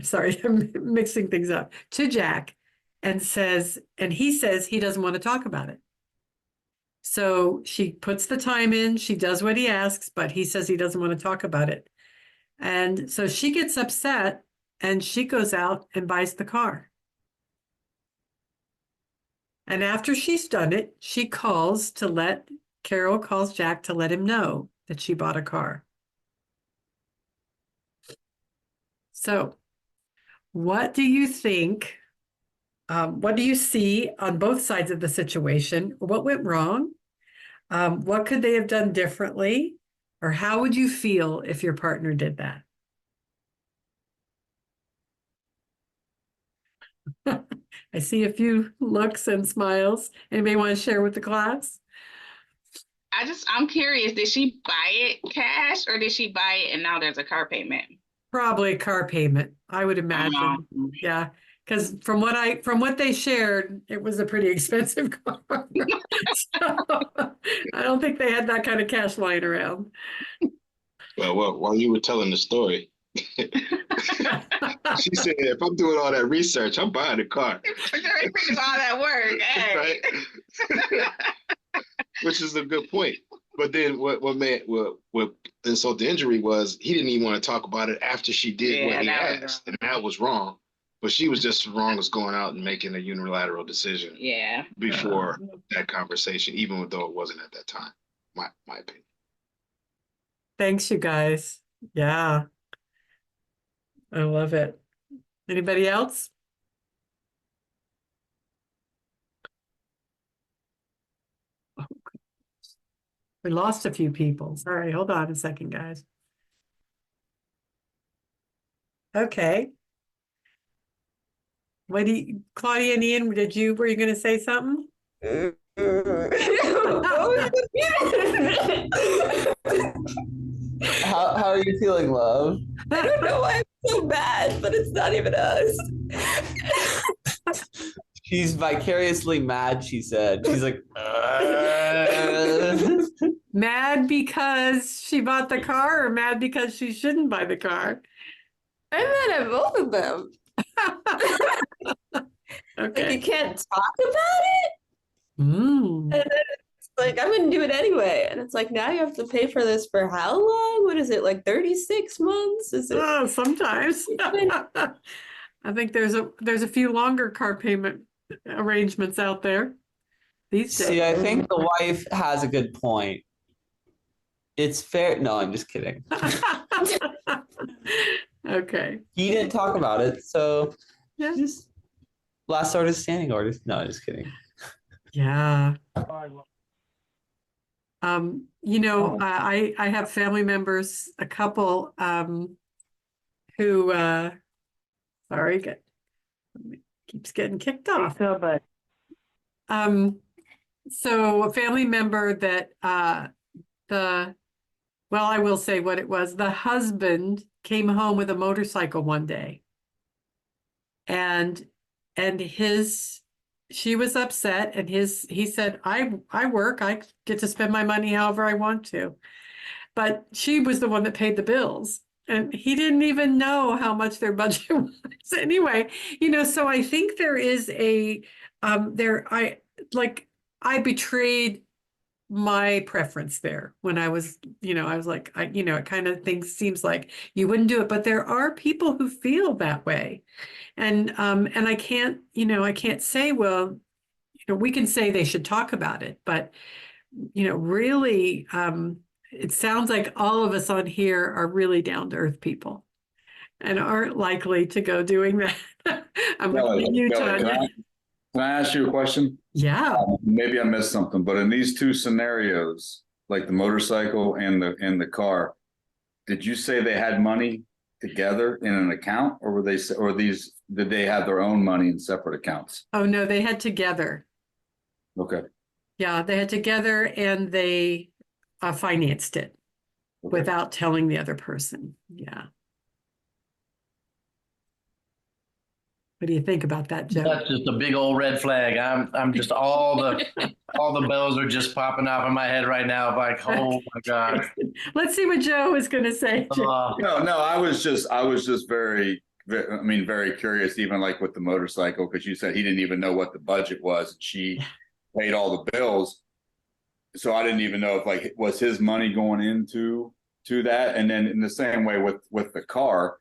Sorry, I'm mixing things up. To Jack, and he says he doesn't want to talk about it. So she puts the time in, she does what he asks, but he says he doesn't want to talk about it. And so she gets upset and she goes out and buys the car. And after she's done it, Carol calls Jack to let him know that she bought a car. So what do you think? What do you see on both sides of the situation? What went wrong? What could they have done differently? Or how would you feel if your partner did that? I see a few looks and smiles. Anybody want to share with the class? I'm curious, did she buy it cash or did she buy it and now there's a car payment? Probably a car payment, I would imagine. Yeah, because from what they shared, it was a pretty expensive car. So, I don't think they had that kind of cash lying around. Well, while you were telling the story, she said, if I'm doing all that research, I'm buying a car. All that work, hey. Right? Which is a good point. But then what insult the injury was he didn't even want to talk about it after she did what he asked. And that was wrong. But she was just as wrong as going out and making a unilateral decision before that conversation, even though it wasn't at that time, my opinion. Thanks, you guys. Yeah. I love it. Anybody else? We lost a few people. Sorry, hold on a second, guys. Okay. Claudia and Ian, were you going to say something? How are you feeling, love? I don't know why I'm so bad, but it's not even us. She's vicariously mad, she said. She's like, Mad because she bought the car or mad because she shouldn't buy the car? I'm mad at both of them. Okay. Like, you can't talk about it? Mm. And then it's like, I wouldn't do it anyway. And it's like, now you have to pay for this for how long? What is it, like 36 months? Is it? Oh, sometimes. I think there's a few longer car payment arrangements out there these days. see, I think the wife has a good point. It's fair. No, I'm just kidding. Okay. He didn't talk about it, so Yeah. just last artist, standing artist. No, just kidding. Yeah. I have family members, a couple, who, sorry, keeps getting kicked off. So a family member that, well, I will say what it was. The husband came home with a motorcycle one day. And she was upset, and he said, I work, I get to spend my money however I want to. But she was the one that paid the bills. And he didn't even know how much their budget was. Anyway, so I think there is I betrayed my preference there when I was, I was like, it kind of seems like you wouldn't do it, but there are people who feel that way. And I can't say, well, we can say they should talk about it, but really, it sounds like all of us on here are really down to earth people and aren't likely to go doing that. I'm looking at you, Kelly, Tanya. can I ask you a question? Yeah. Maybe I missed something, but in these two scenarios, like the motorcycle and the car, did you say they had money together in an account, or did they have their own money in separate accounts? Oh, no, they had together. Okay. Yeah, they had together, and they financed it without telling the other person. Yeah. What do you think about that, Joe? That's just a big old red flag. I'm just all the bells are just popping off in my head right now. Like, oh my God. Let's see what Joe is going to say. No, I was just very curious, even like with the motorcycle, because you said he didn't even know what the budget was, and she paid all the bills. So I didn't even know if was his money going into that. And then in the same way with the car,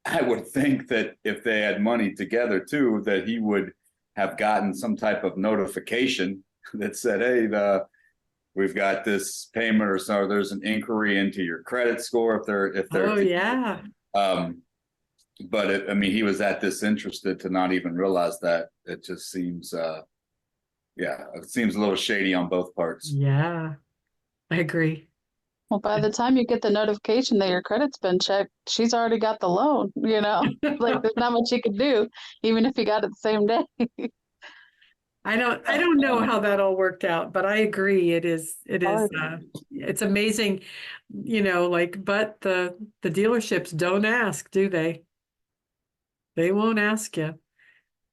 I would think that if they had money together too, that he would have gotten some type of notification that said, hey, we've got this payment, or so there's an inquiry into your credit score if they're Oh, yeah. But he was that disinterested to not even realize that. It just seems it seems a little shady on both parts. Yeah, I agree. Well, by the time you get the notification that your credit's been checked, she's already got the loan, like there's not much you could do, even if you got it the same day. I don't know how that all worked out, but I agree. It's amazing, but the dealerships don't ask, do they? They won't ask you.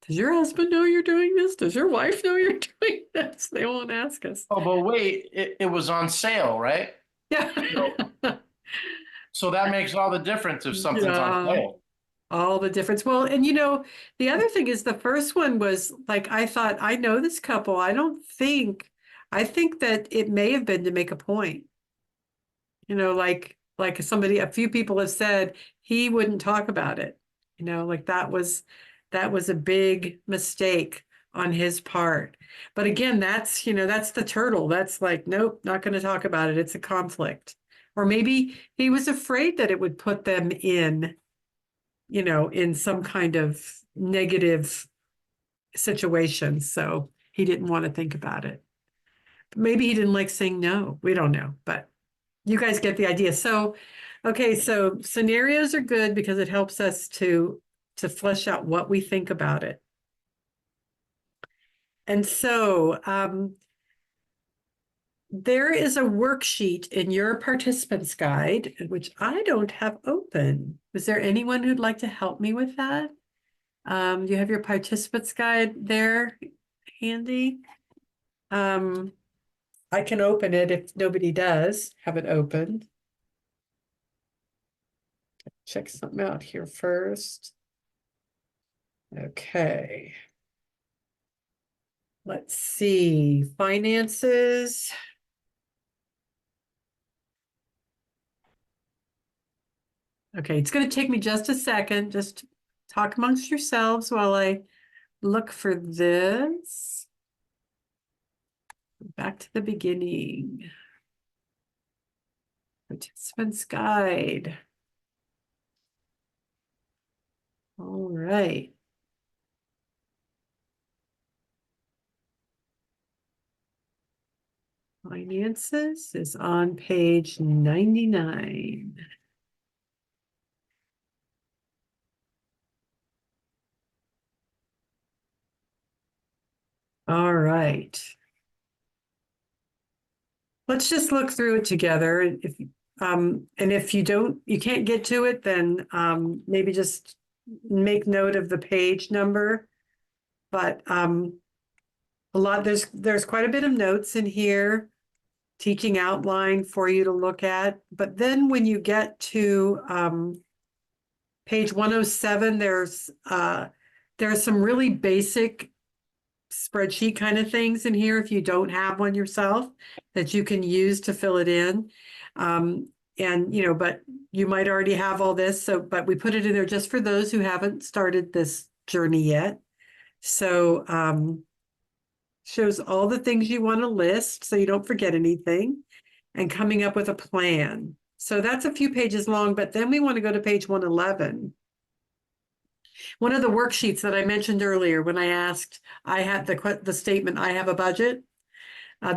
Does your husband know you're doing this? Does your wife know you're doing this? They won't ask us. Oh, but wait, it was on sale, right? Yeah. So that makes all the difference if something's on sale. All the difference. Well, and the other thing is the first one was like, I thought, I know this couple. I think that it may have been to make a point. Like a few people have said he wouldn't talk about it. Like that was a big mistake on his part. But again, that's the turtle. That's like, nope, not going to talk about it. It's a conflict. Or maybe he was afraid that it would put them in some kind of negative situation. So he didn't want to think about it. Maybe he didn't like saying no. We don't know, but you guys get the idea. So, okay, so scenarios are good because it helps us to flesh out what we think about it. And so there is a worksheet in your participants guide, which I don't have open. Is there anyone who'd like to help me with that? You have your participants guide there handy. I can open it if nobody does have it opened. Check something out here first. Okay. Let's see, finances. Okay, it's going to take me just a second. Just talk amongst yourselves while I look for this. Back to the beginning. Participants guide. All right. Finances is on page 99. All right. Let's just look through it together. And if you can't get to it, then maybe just make note of the page number. But there's quite a bit of notes in here, teaching outline for you to look at. But then when you get to page 107, there's some really basic spreadsheet kind of things in here if you don't have one yourself that you can use to fill it in. But you might already have all this. But we put it in there just for those who haven't started this journey yet. So shows all the things you want to list so you don't forget anything, and coming up with a plan. So that's a few pages long, but then we want to go to page 111. One of the worksheets that I mentioned earlier when I asked, I had the statement, I have a budget.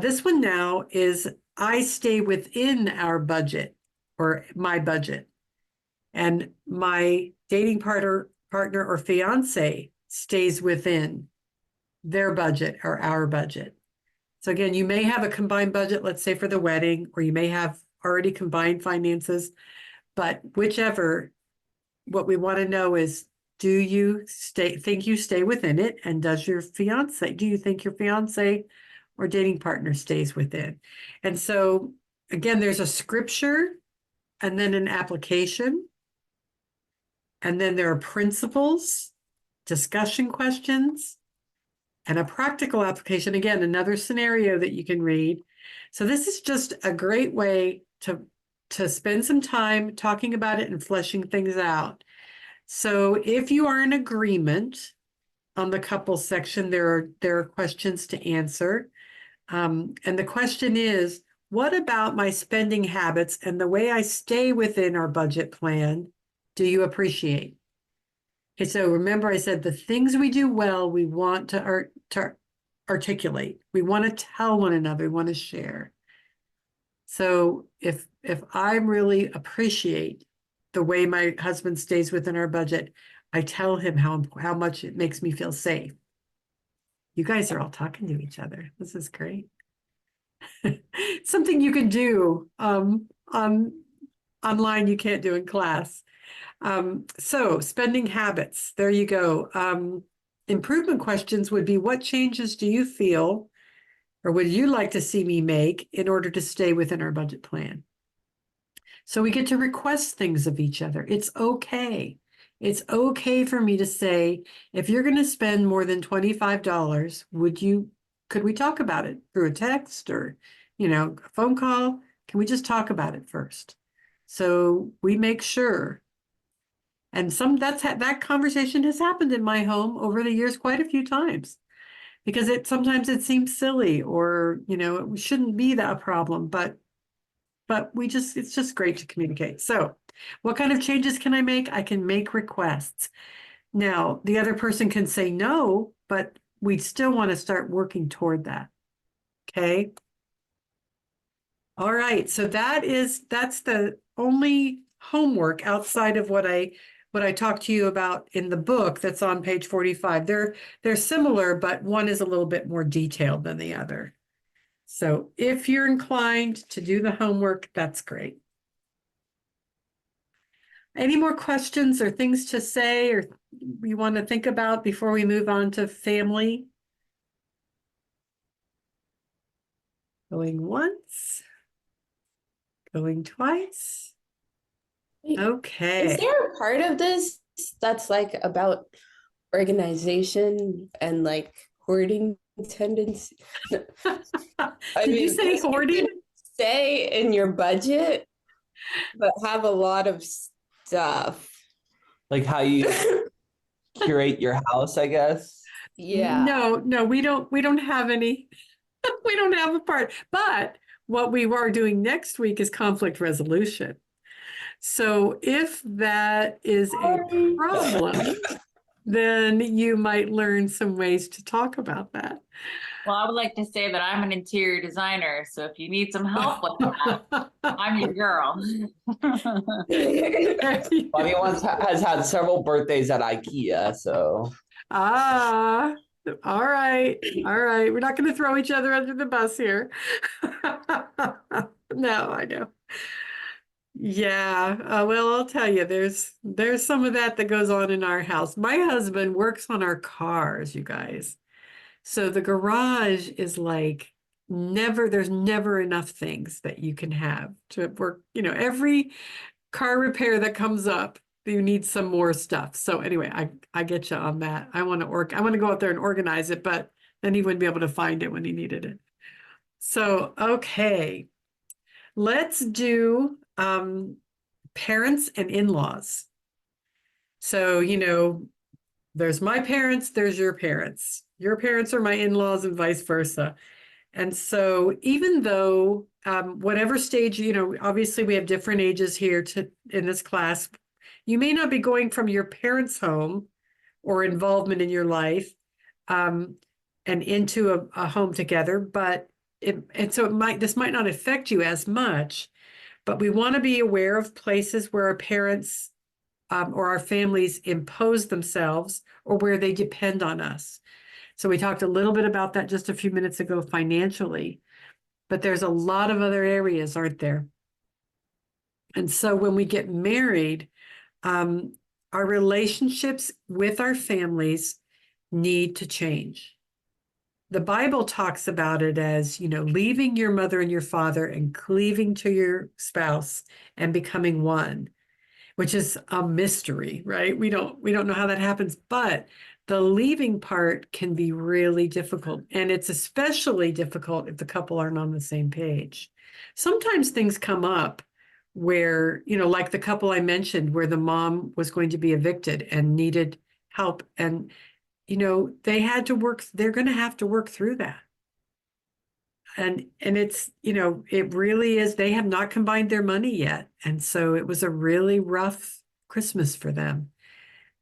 This one now is, I stay within our budget or my budget. And my dating partner or fiance stays within their budget or our budget. So again, you may have a combined budget, let's say for the wedding, or you may have already combined finances, but whichever, what we want to know is, do you think you stay within it? And do you think your fiance or dating partner stays within? And so again, there's a scripture and then an application. And then there are principles, discussion questions, and a practical application. Again, another scenario that you can read. So this is just a great way to spend some time talking about it and fleshing things out. So if you are in agreement on the couple section, there are questions to answer. And the question is, what about my spending habits and the way I stay within our budget plan do you appreciate? Okay, so remember I said the things we do well, we want to articulate. We want to tell one another, we want to share. So if I really appreciate the way my husband stays within our budget, I tell him how much it makes me feel safe. You guys are all talking to each other. This is great. Something you can do online you can't do in class. So spending habits, there you go. Improvement questions would be, what changes do you feel or would you like to see me make in order to stay within our budget plan? So we get to request things of each other. It's okay. It's okay for me to say, if you're going to spend more than $25, could we talk about it through a text or, a phone call? Can we just talk about it first? So we make sure. And that conversation has happened in my home over the years quite a few times, because sometimes it seems silly or, it shouldn't be that a problem, but it's just great to communicate. So what kind of changes can I make? I can make requests. Now, the other person can say no, but we still want to start working toward that. Okay. All right. So that's the only homework outside of what I talked to you about in the book that's on page 45. They're similar, but one is a little bit more detailed than the other. So if you're inclined to do the homework, that's great. Any more questions or things to say or you want to think about before we move on to family? Going once, going twice. Okay. Is there a part of this that's like about organization and like hoarding tendency? Did you say hoarding? Stay in your budget, but have a lot of stuff. Like how you curate your house, I guess. Yeah. No, we don't have any. We don't have a part. But what we are doing next week is conflict resolution. So if that is a problem, then you might learn some ways to talk about that. Well, I would like to say that I'm an interior designer, so if you need some help with that, I'm your girl. Bunny has had several birthdays at IKEA, so. Ah, all right. All right. We're not going to throw each other under the bus here. No, I know. Yeah. Well, I'll tell you, there's some of that goes on in our house. My husband works on our cars, you guys. So the garage is like there's never enough things that you can have to work. You know, every car repair that comes up, you need some more stuff. So anyway, I get you on that. I want to go out there and organize it, but then he wouldn't be able to find it when he needed it. So, okay, let's do parents and in-laws. So, you know, there's my parents, there's your parents. Your parents are my in-laws and vice versa. And so even though whatever stage, you know, obviously we have different ages here in this class, you may not be going from your parents' home or involvement in your life and into a home together, but this might not affect you as much, but we want to be aware of places where our parents or our families impose themselves or where they depend on us. So we talked a little bit about that just a few minutes ago financially, but there's a lot of other areas, aren't there? And so when we get married, our relationships with our families need to change. The Bible talks about it as, you know, leaving your mother and your father and cleaving to your spouse and becoming one, which is a mystery, right? We don't know how that happens, but the leaving part can be really difficult. And it's especially difficult if the couple aren't on the same page. Sometimes things come up where, you know, like the couple I mentioned, where the mom was going to be evicted and needed help. And, you know, they're going to have to work through that. And it's, you know, it really is, they have not combined their money yet. And so it was a really rough Christmas for them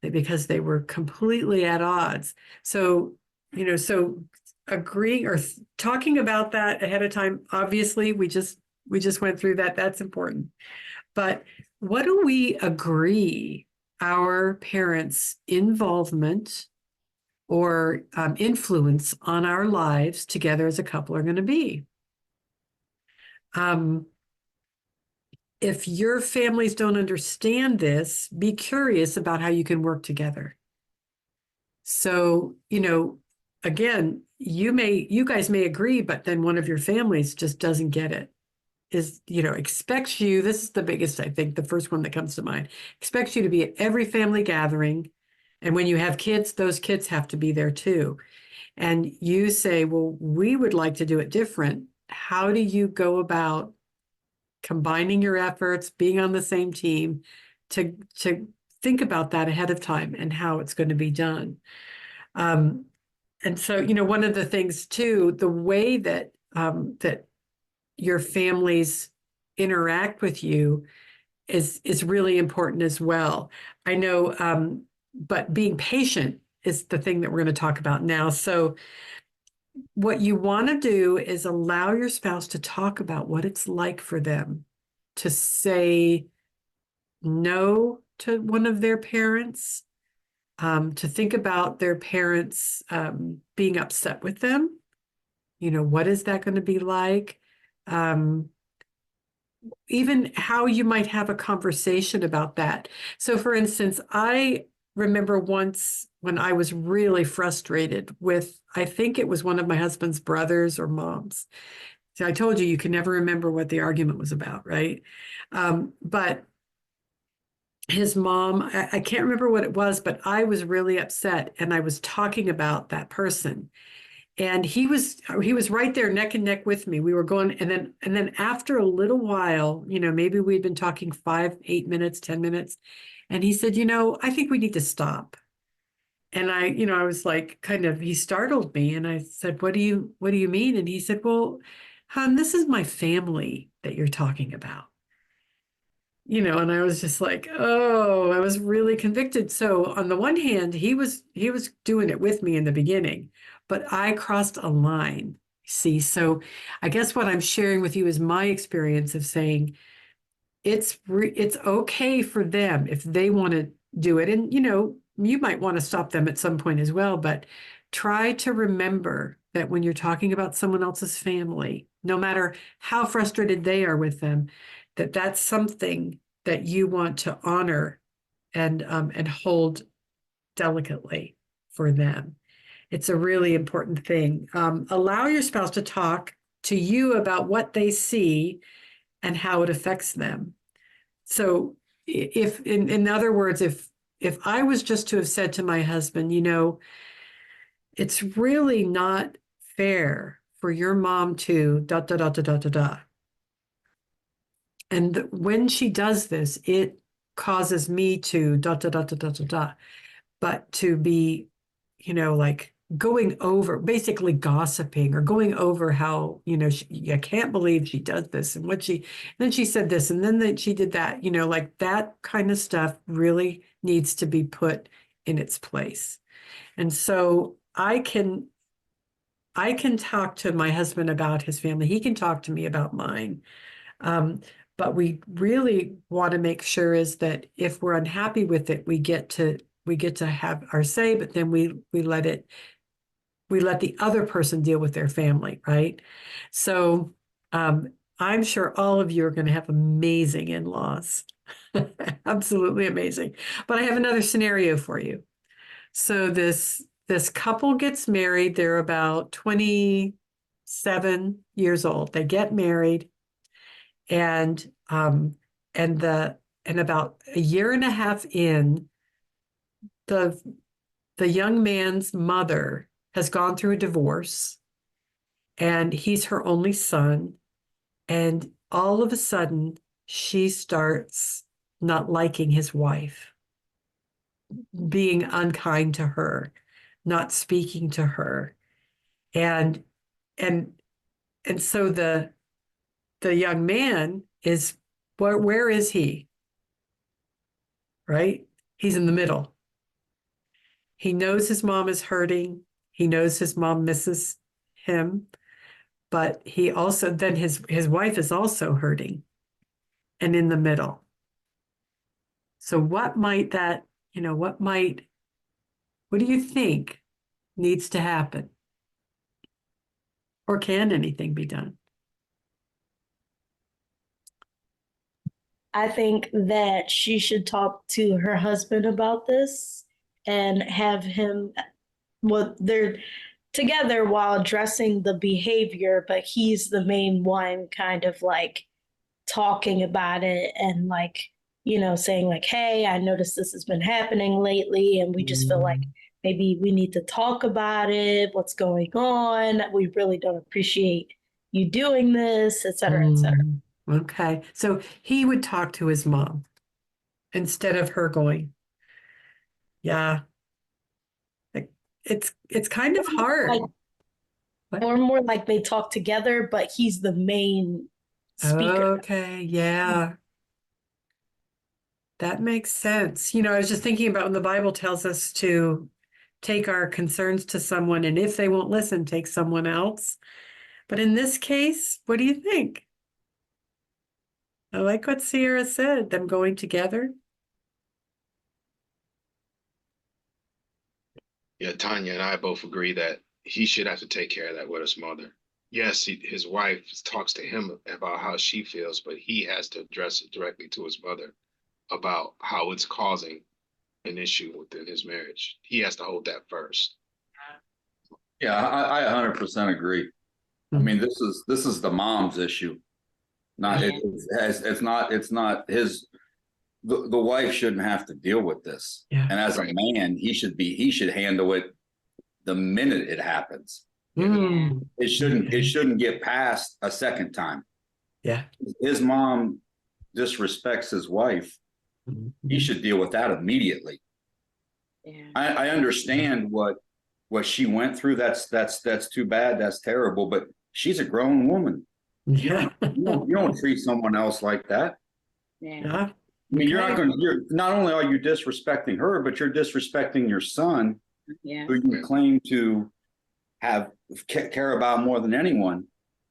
because they were completely at odds. So, you know, so agreeing or talking about that ahead of time, obviously we just went through that. That's important. But what do we agree our parents' involvement or influence on our lives together as a couple are going to be? If your families don't understand this, be curious about how you can work together. So, you know, again, you guys may agree, but then one of your families just doesn't get it. Expects you, this is the biggest, I think, the first one that comes to mind, expects you to be at every family gathering. And when you have kids, those kids have to be there too. And you say, well, we would like to do it different. How do you go about combining your efforts, being on the same team to think about that ahead of time and how it's going to be done? And so, you know, one of the things too, the way that that your families interact with you is really important as well. I know, but being patient is the thing that we're going to talk about now. So what you want to do is allow your spouse to talk about what it's like for them to say no to one of their parents, to think about their parents being upset with them. You know, what is that going to be like? Even how you might have a conversation about that. So for instance, I remember once when I was really frustrated with, I think it was one of my husband's brothers or moms. So I told you can never remember what the argument was about, right? But his mom, I can't remember what it was, but I was really upset and I was talking about that person. And he was right there neck and neck with me. We were going, and then after a little while, you know, maybe we'd been talking 5, 8 minutes, 10 minutes. And he said, you know, I think we need to stop. And I was like, he startled me. And I said, what do you mean? And he said, well, hon, this is my family that you're talking about. and I was just like, oh, I was really convicted. So on the one hand, he was doing it with me in the beginning, but I crossed a line. See, so I guess what I'm sharing with you is my experience of saying it's okay for them if they want to do it. And you might want to stop them at some point as well, but try to remember that when you're talking about someone else's family, no matter how frustrated they are with them, that's something that you want to honor and hold delicately for them. It's a really important thing. Allow your spouse to talk to you about what they see and how it affects them. So if, in other words, if I was just to have said to my husband, it's really not fair for your mom to da da da da da da da. And when she does this, it causes me to da da da da da da da. But to be, like going over, basically gossiping or going over how, I can't believe she does this and then she said this and then she did that, like that kind of stuff really needs to be put in its place. And so I can talk to my husband about his family. He can talk to me about mine. But we really want to make sure is that if we're unhappy with it, we get to have our say, but then we let the other person deal with their family, right? So I'm sure all of you are going to have amazing in-laws. Absolutely amazing. But I have another scenario for you. So this couple gets married. They're about 27 years old. They get married, and about a year and a half in, the young man's mother has gone through a divorce, and he's her only son. And all of a sudden, she starts not liking his wife, being unkind to her, not speaking to her. And so the young man is, where is he? Right? He's in the middle. He knows his mom is hurting. He knows his mom misses him, but he also, then his wife is also hurting and in the middle. So what do you think needs to happen? Or can anything be done? I think that she should talk to her husband about this and have him, well, they're together while addressing the behavior, but he's the main one kind of like talking about it and like, saying like, hey, I noticed this has been happening lately and we just feel like maybe we need to talk about it. What's going on? We really don't appreciate you doing this, et cetera, et cetera. Okay. So he would talk to his mom instead of her going, yeah. It's kind of hard. Or more like they talk together, but he's the main speaker. Okay, yeah. That makes sense. I was just thinking about when the Bible tells us to take our concerns to someone, and if they won't listen, take someone else. But in this case, what do you think? I like what Sierra said, them going together. Yeah, Tanya and I both agree that he should have to take care of that with his mother. Yes, his wife talks to him about how she feels, but he has to address it directly to his mother about how it's causing an issue within his marriage. He has to hold that first. Yeah, I 100% agree. I mean, this is the mom's issue. It's not his. The wife shouldn't have to deal with this. Yeah. And as a man, he should handle it the minute it happens. It shouldn't get past a second time. Yeah. His mom disrespects his wife. He should deal with that immediately. Yeah. I understand what she went through. That's too bad. That's terrible. But she's a grown woman. Yeah. You don't treat someone else like that. Yeah. I mean, you're not Okay. going to, not only are you disrespecting her, but you're disrespecting your son, Yeah. who you claim to have care about more than anyone.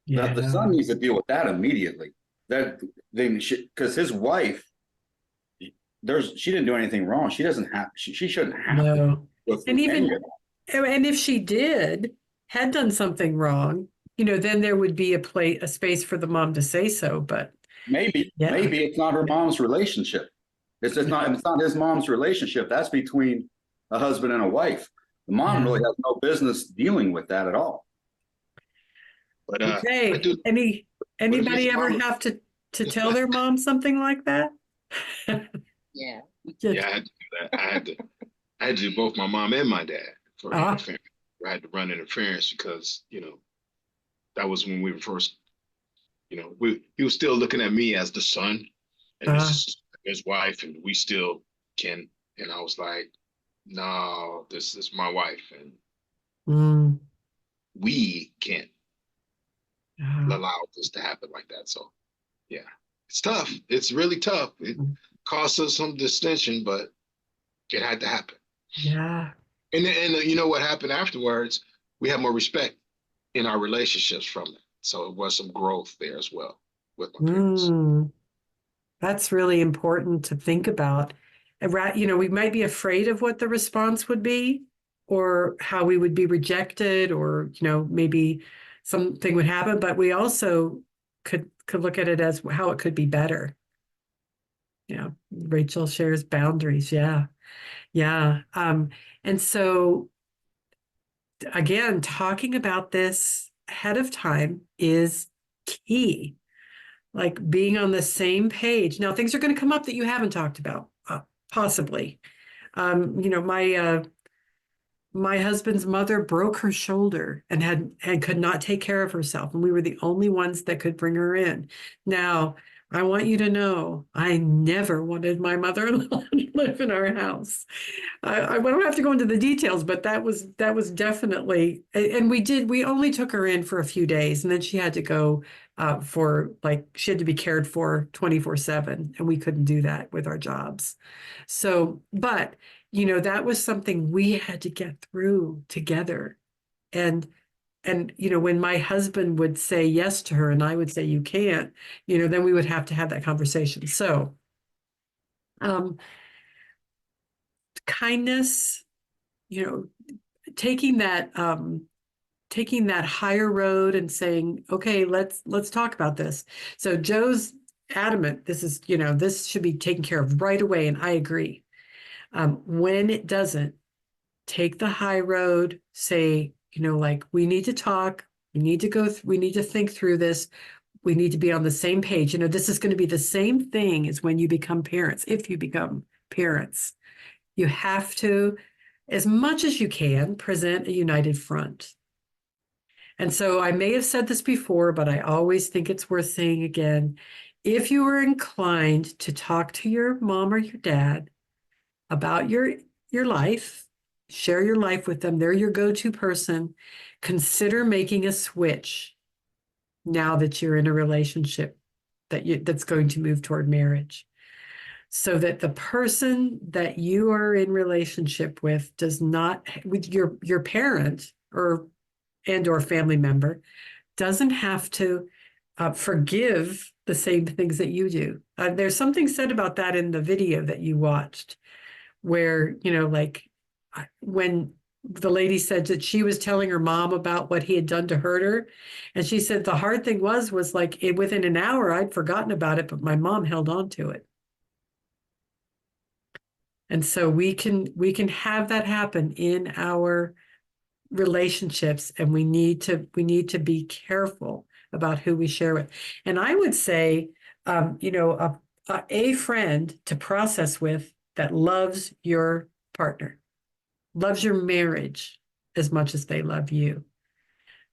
Yeah. The son needs to deal with that immediately. That they because his wife, she didn't do anything wrong. She doesn't have, she shouldn't have to No. go through And any even, of that. and if she had done something wrong, then there would be a space for the mom to say so, but Maybe yeah. it's not her mom's relationship. It's not his mom's relationship. That's between a husband and a wife. The mom really has no business dealing with that at all. But Okay. I do. Anybody his ever mom- have to tell their mom something like that? Yeah. Yeah, I had to do that. I had to do both my mom and my dad for interference. I had to run interference because, that was when we were first, he was still looking at me as the son and this is his wife, and we still can. And I was like, no, this is my wife, and we can't allow this to happen like that. So yeah, it's tough. It's really tough. It cost us some distension, but it had to happen. Yeah. And you know what happened afterwards? We had more respect in our relationships from it. So it was some growth there as well with my parents. That's really important to think about. We might be afraid of what the response would be or how we would be rejected or, maybe something would happen, but we also could look at it as how it could be better. Rachel shares boundaries. Yeah. Yeah. And so again, talking about this ahead of time is key. Like being on the same page. Now, things are going to come up that you haven't talked about, possibly. My husband's mother broke her shoulder and could not take care of herself, and we were the only ones that could bring her in. Now, I want you to know, I never wanted my mother-in-law to live in our house. I don't have to go into the details, but that was definitely, and we only took her in for a few days, and then she had to go she had to be cared for 24/7, and we couldn't do that with our jobs. So, but that was something we had to get through together. And when my husband would say yes to her and I would say you can't, then we would have to have that conversation. So, kindness, taking that higher road and saying, okay, let's talk about this. So Joe's adamant, this should be taken care of right away. And I agree. When it doesn't, take the high road, say, we need to talk, we need to think through this. We need to be on the same page. This is going to be the same thing as when you become parents. If you become parents, you have to, as much as you can, present a united front. And so I may have said this before, but I always think it's worth saying again. If you are inclined to talk to your mom or your dad about your life, share your life with them, they're your go-to person, consider making a switch now that you're in a relationship that's going to move toward marriage. So that the person that you are in relationship with does not, with your parent or family member, doesn't have to forgive the same things that you do. There's something said about that in the video that you watched, where, when the lady said that she was telling her mom about what he had done to hurt her. And she said the hard thing was within an hour, I'd forgotten about it, but my mom held on to it. And so we can have that happen in our relationships, and we need to be careful about who we share with. And I would say, a friend to process with that loves your partner, loves your marriage as much as they love you.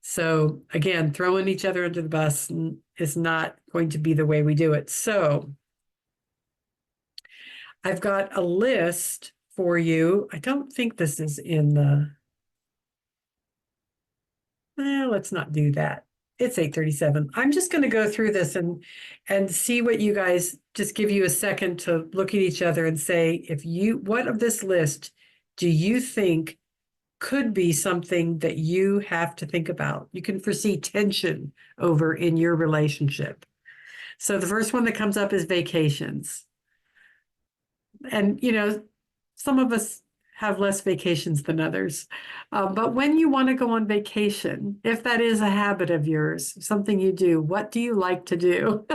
So again, throwing each other under the bus is not going to be the way we do it. So I've got a list for you. I don't think this is in the, let's not do that. it's 8:37. I'm just going to go through this and see what you guys, just give you a second to look at each other and say, what of this list do you think could be something that you have to think about? You can foresee tension over in your relationship. So the first one that comes up is vacations. And, some of us have less vacations than others. But when you want to go on vacation, if that is a habit of yours, something you do, what do you like to do?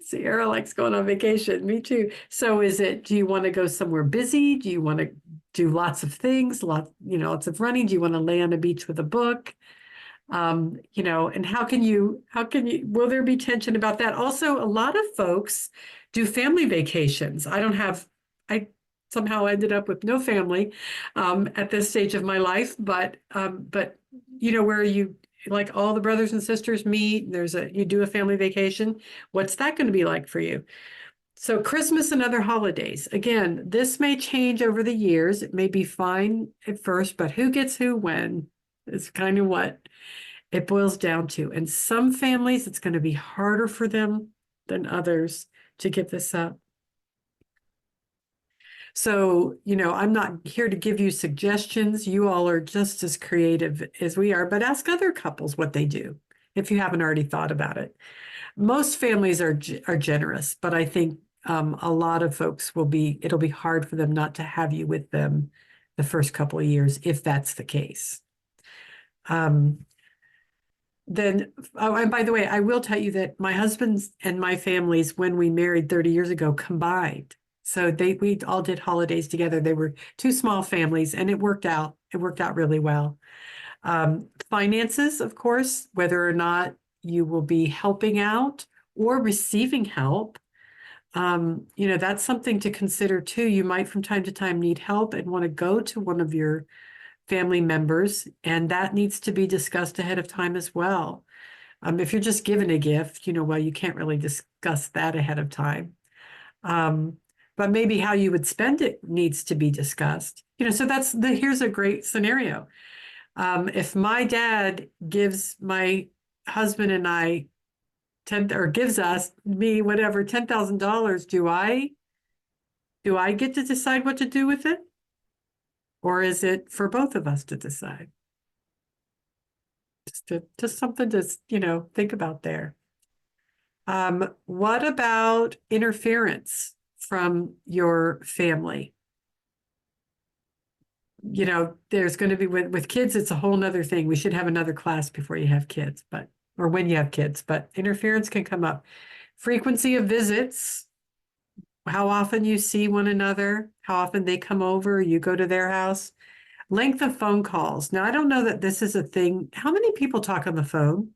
Sierra likes going on vacation. Me too. So do you want to go somewhere busy? Do you want to do lots of things, lots of running? Do you want to lay on a beach with a book? And how can you, will there be tension about that? Also, a lot of folks do family vacations. I somehow ended up with no family at this stage of my life, but where you, like, all the brothers and sisters meet, you do a family vacation. What's that going to be like for you? So Christmas and other holidays. Again, this may change over the years. It may be fine at first, but who gets who when is kind of what it boils down to. And some families, it's going to be harder for them than others to give this up. So, I'm not here to give you suggestions. You all are just as creative as we are, but ask other couples what they do if you haven't already thought about it. Most families are generous, but I think a lot of folks it'll be hard for them not to have you with them the first couple of years, if that's the case. And by the way, I will tell you that my husband's and my families, when we married 30 years ago, combined. So we all did holidays together. They were two small families, and it worked out. It worked out really well. Finances, of course, whether or not you will be helping out or receiving help, that's something to consider too. You might from time to time need help and want to go to one of your family members, and that needs to be discussed ahead of time as well. If you're just given a gift, you can't really discuss that ahead of time. But maybe how you would spend it needs to be discussed. So here's a great scenario. If my dad gives my husband and I gives me whatever, $10,000, do I get to decide what to do with it? Or is it for both of us to decide? Just something to, think about there. What about interference from your family? There's going to be with kids, it's a whole nother thing. We should have another class before you have kids, or when you have kids, but interference can come up. Frequency of visits, how often you see one another, how often they come over, you go to their house. Length of phone calls. Now, I don't know that this is a thing. How many people talk on the phone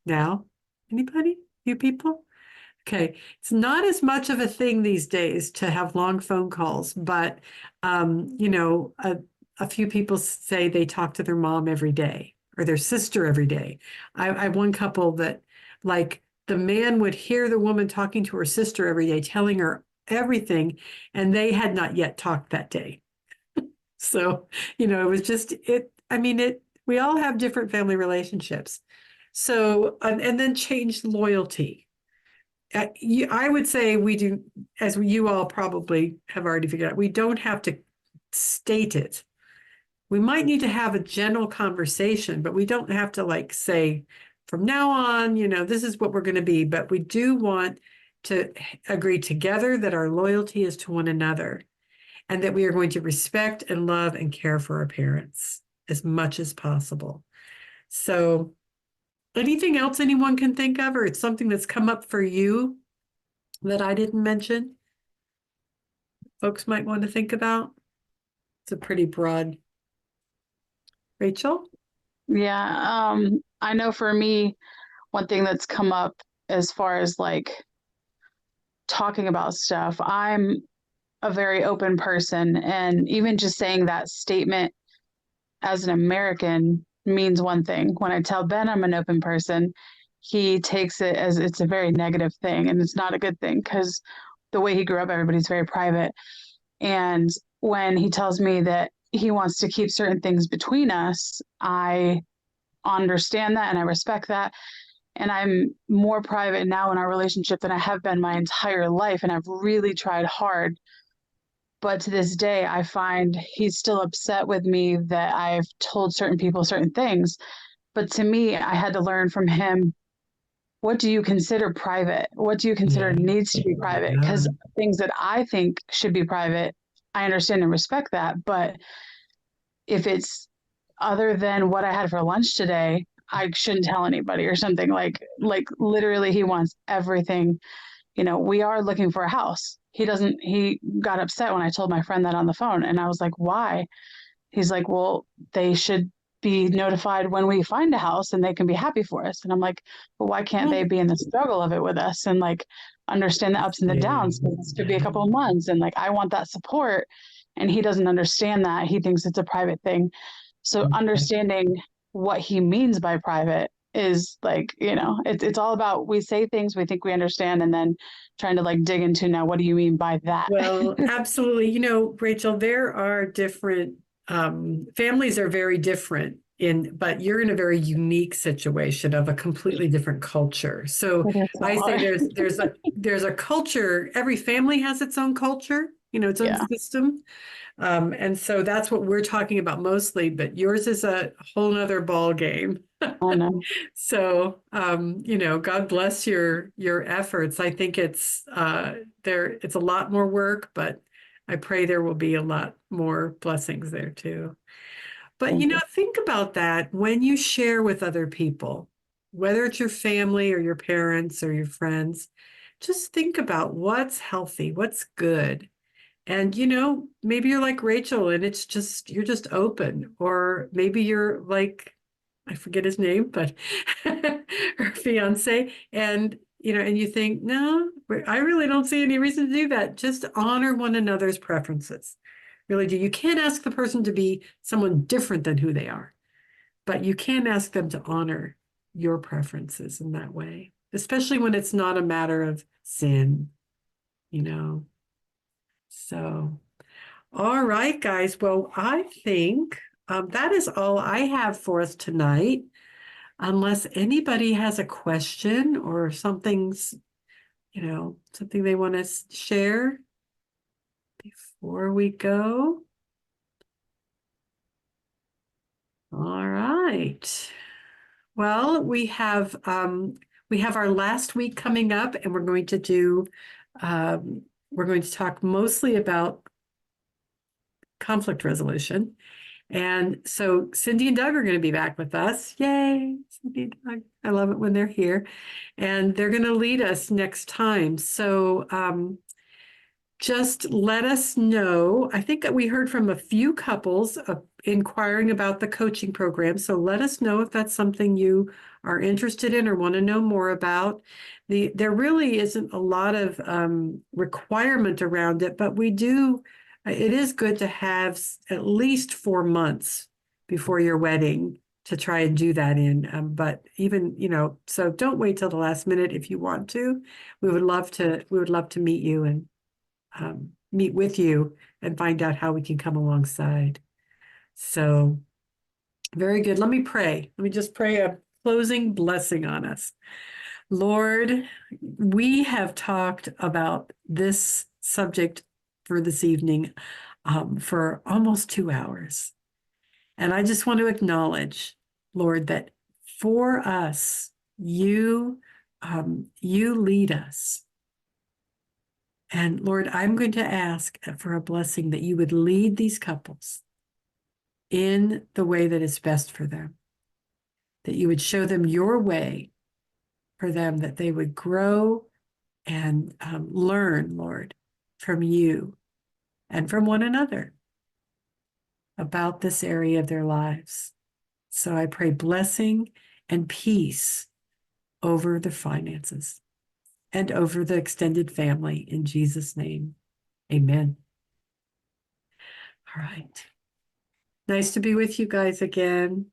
now? Anybody? Few people? Okay, it's not as much of a thing these days to have long phone calls, but a few people say they talk to their mom every day or their sister every day. I have one couple that, like, the man would hear the woman talking to her sister every day, telling her everything, and they had not yet talked that day. So, it was just we all have different family relationships. So, and then changed loyalty. I would say we do, as you all probably have already figured out, we don't have to state it. We might need to have a general conversation, but we don't have to say from now on, this is what we're going to be. But we do want to agree together that our loyalty is to one another and that we are going to respect and love and care for our parents as much as possible. So anything else anyone can think of, or it's something that's come up for you that I didn't mention? Folks might want to think about. It's a pretty broad. Rachel? Yeah, I know for me, one thing that's come up as far as talking about stuff, I'm a very open person, and even just saying that statement as an American means one thing. When I tell Ben I'm an open person, he takes it as it's a very negative thing, and it's not a good thing because the way he grew up, everybody's very private. And when he tells me that he wants to keep certain things between us, I understand that and I respect that. And I'm more private now in our relationship than I have been my entire life. And I've really tried hard. But to this day, I find he's still upset with me that I've told certain people certain things. But to me, I had to learn from him, what do you consider private? What do you consider needs to be private? Because things that I think should be private, I understand and respect that. But if it's other than what I had for lunch today, I shouldn't tell anybody or something. Like literally he wants everything. You know, we are looking for a house. He got upset when I told my friend that on the phone, and I was like, why? He's like, well, they should be notified when we find a house and they can be happy for us. And I'm like, well, why can't they be in the struggle of it with us and like understand the ups and the downs? This could be a couple of months, and like I want that support. And he doesn't understand that. He thinks it's a private thing. So understanding what he means by private is like, you know, it's all about, we say things we think we understand and then trying to like dig into, now what do you mean by that? Well, absolutely. You know, Rachel, there are different families are very different but you're in a very unique situation of a completely different culture. So I say there's a culture, every family has its own culture, you know, its own system. And so that's what we're talking about mostly, but yours is a whole nother ball game. I know. So, you know, God bless your efforts. I think it's a lot more work, but I pray there will be a lot more blessings there too. But, you know, think about that when you share with other people, whether it's your family or your parents or your friends, just think about what's healthy, what's good. And, you know, maybe you're like Rachel and you're just open, or maybe you're like, I forget his name, but her fiance, and, you know, and you think, no, I really don't see any reason to do that. Just honor one another's preferences. Really do. You can't ask the person to be someone different than who they are, but you can ask them to honor your preferences in that way, especially when it's not a matter of sin, you know. So, all right, guys. Well, I think that is all I have for us tonight. Unless anybody has a question or something's, you know, something they want to share before we go. All right. Well, we have our last week coming up, and we're going to talk mostly about conflict resolution. And so Cindy and Doug are going to be back with us. Yay, Cindy and Doug. I love it when they're here. And they're going to lead us next time. So just let us know. I think that we heard from a few couples inquiring about the coaching program. So let us know if that's something you are interested in or want to know more about. There really isn't a lot of requirement around it, but it is good to have at least 4 months before your wedding to try and do that in. But even, you know, so don't wait till the last minute if you want to. We would love to meet you and meet with you and find out how we can come alongside. So very good. Let me pray. Let me just pray a closing blessing on us. Lord, we have talked about this subject for this evening for almost 2 hours. And I just want to acknowledge, Lord, that for us, you lead us. And Lord, I'm going to ask for a blessing that you would lead these couples in the way that is best for them, that you would show them your way for them, that they would grow and learn, Lord, from you and from one another about this area of their lives. So I pray blessing and peace over the finances and over the extended family in Jesus' name. Amen. All right. Nice to be with you guys again.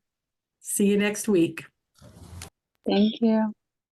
See you next week. Thank you.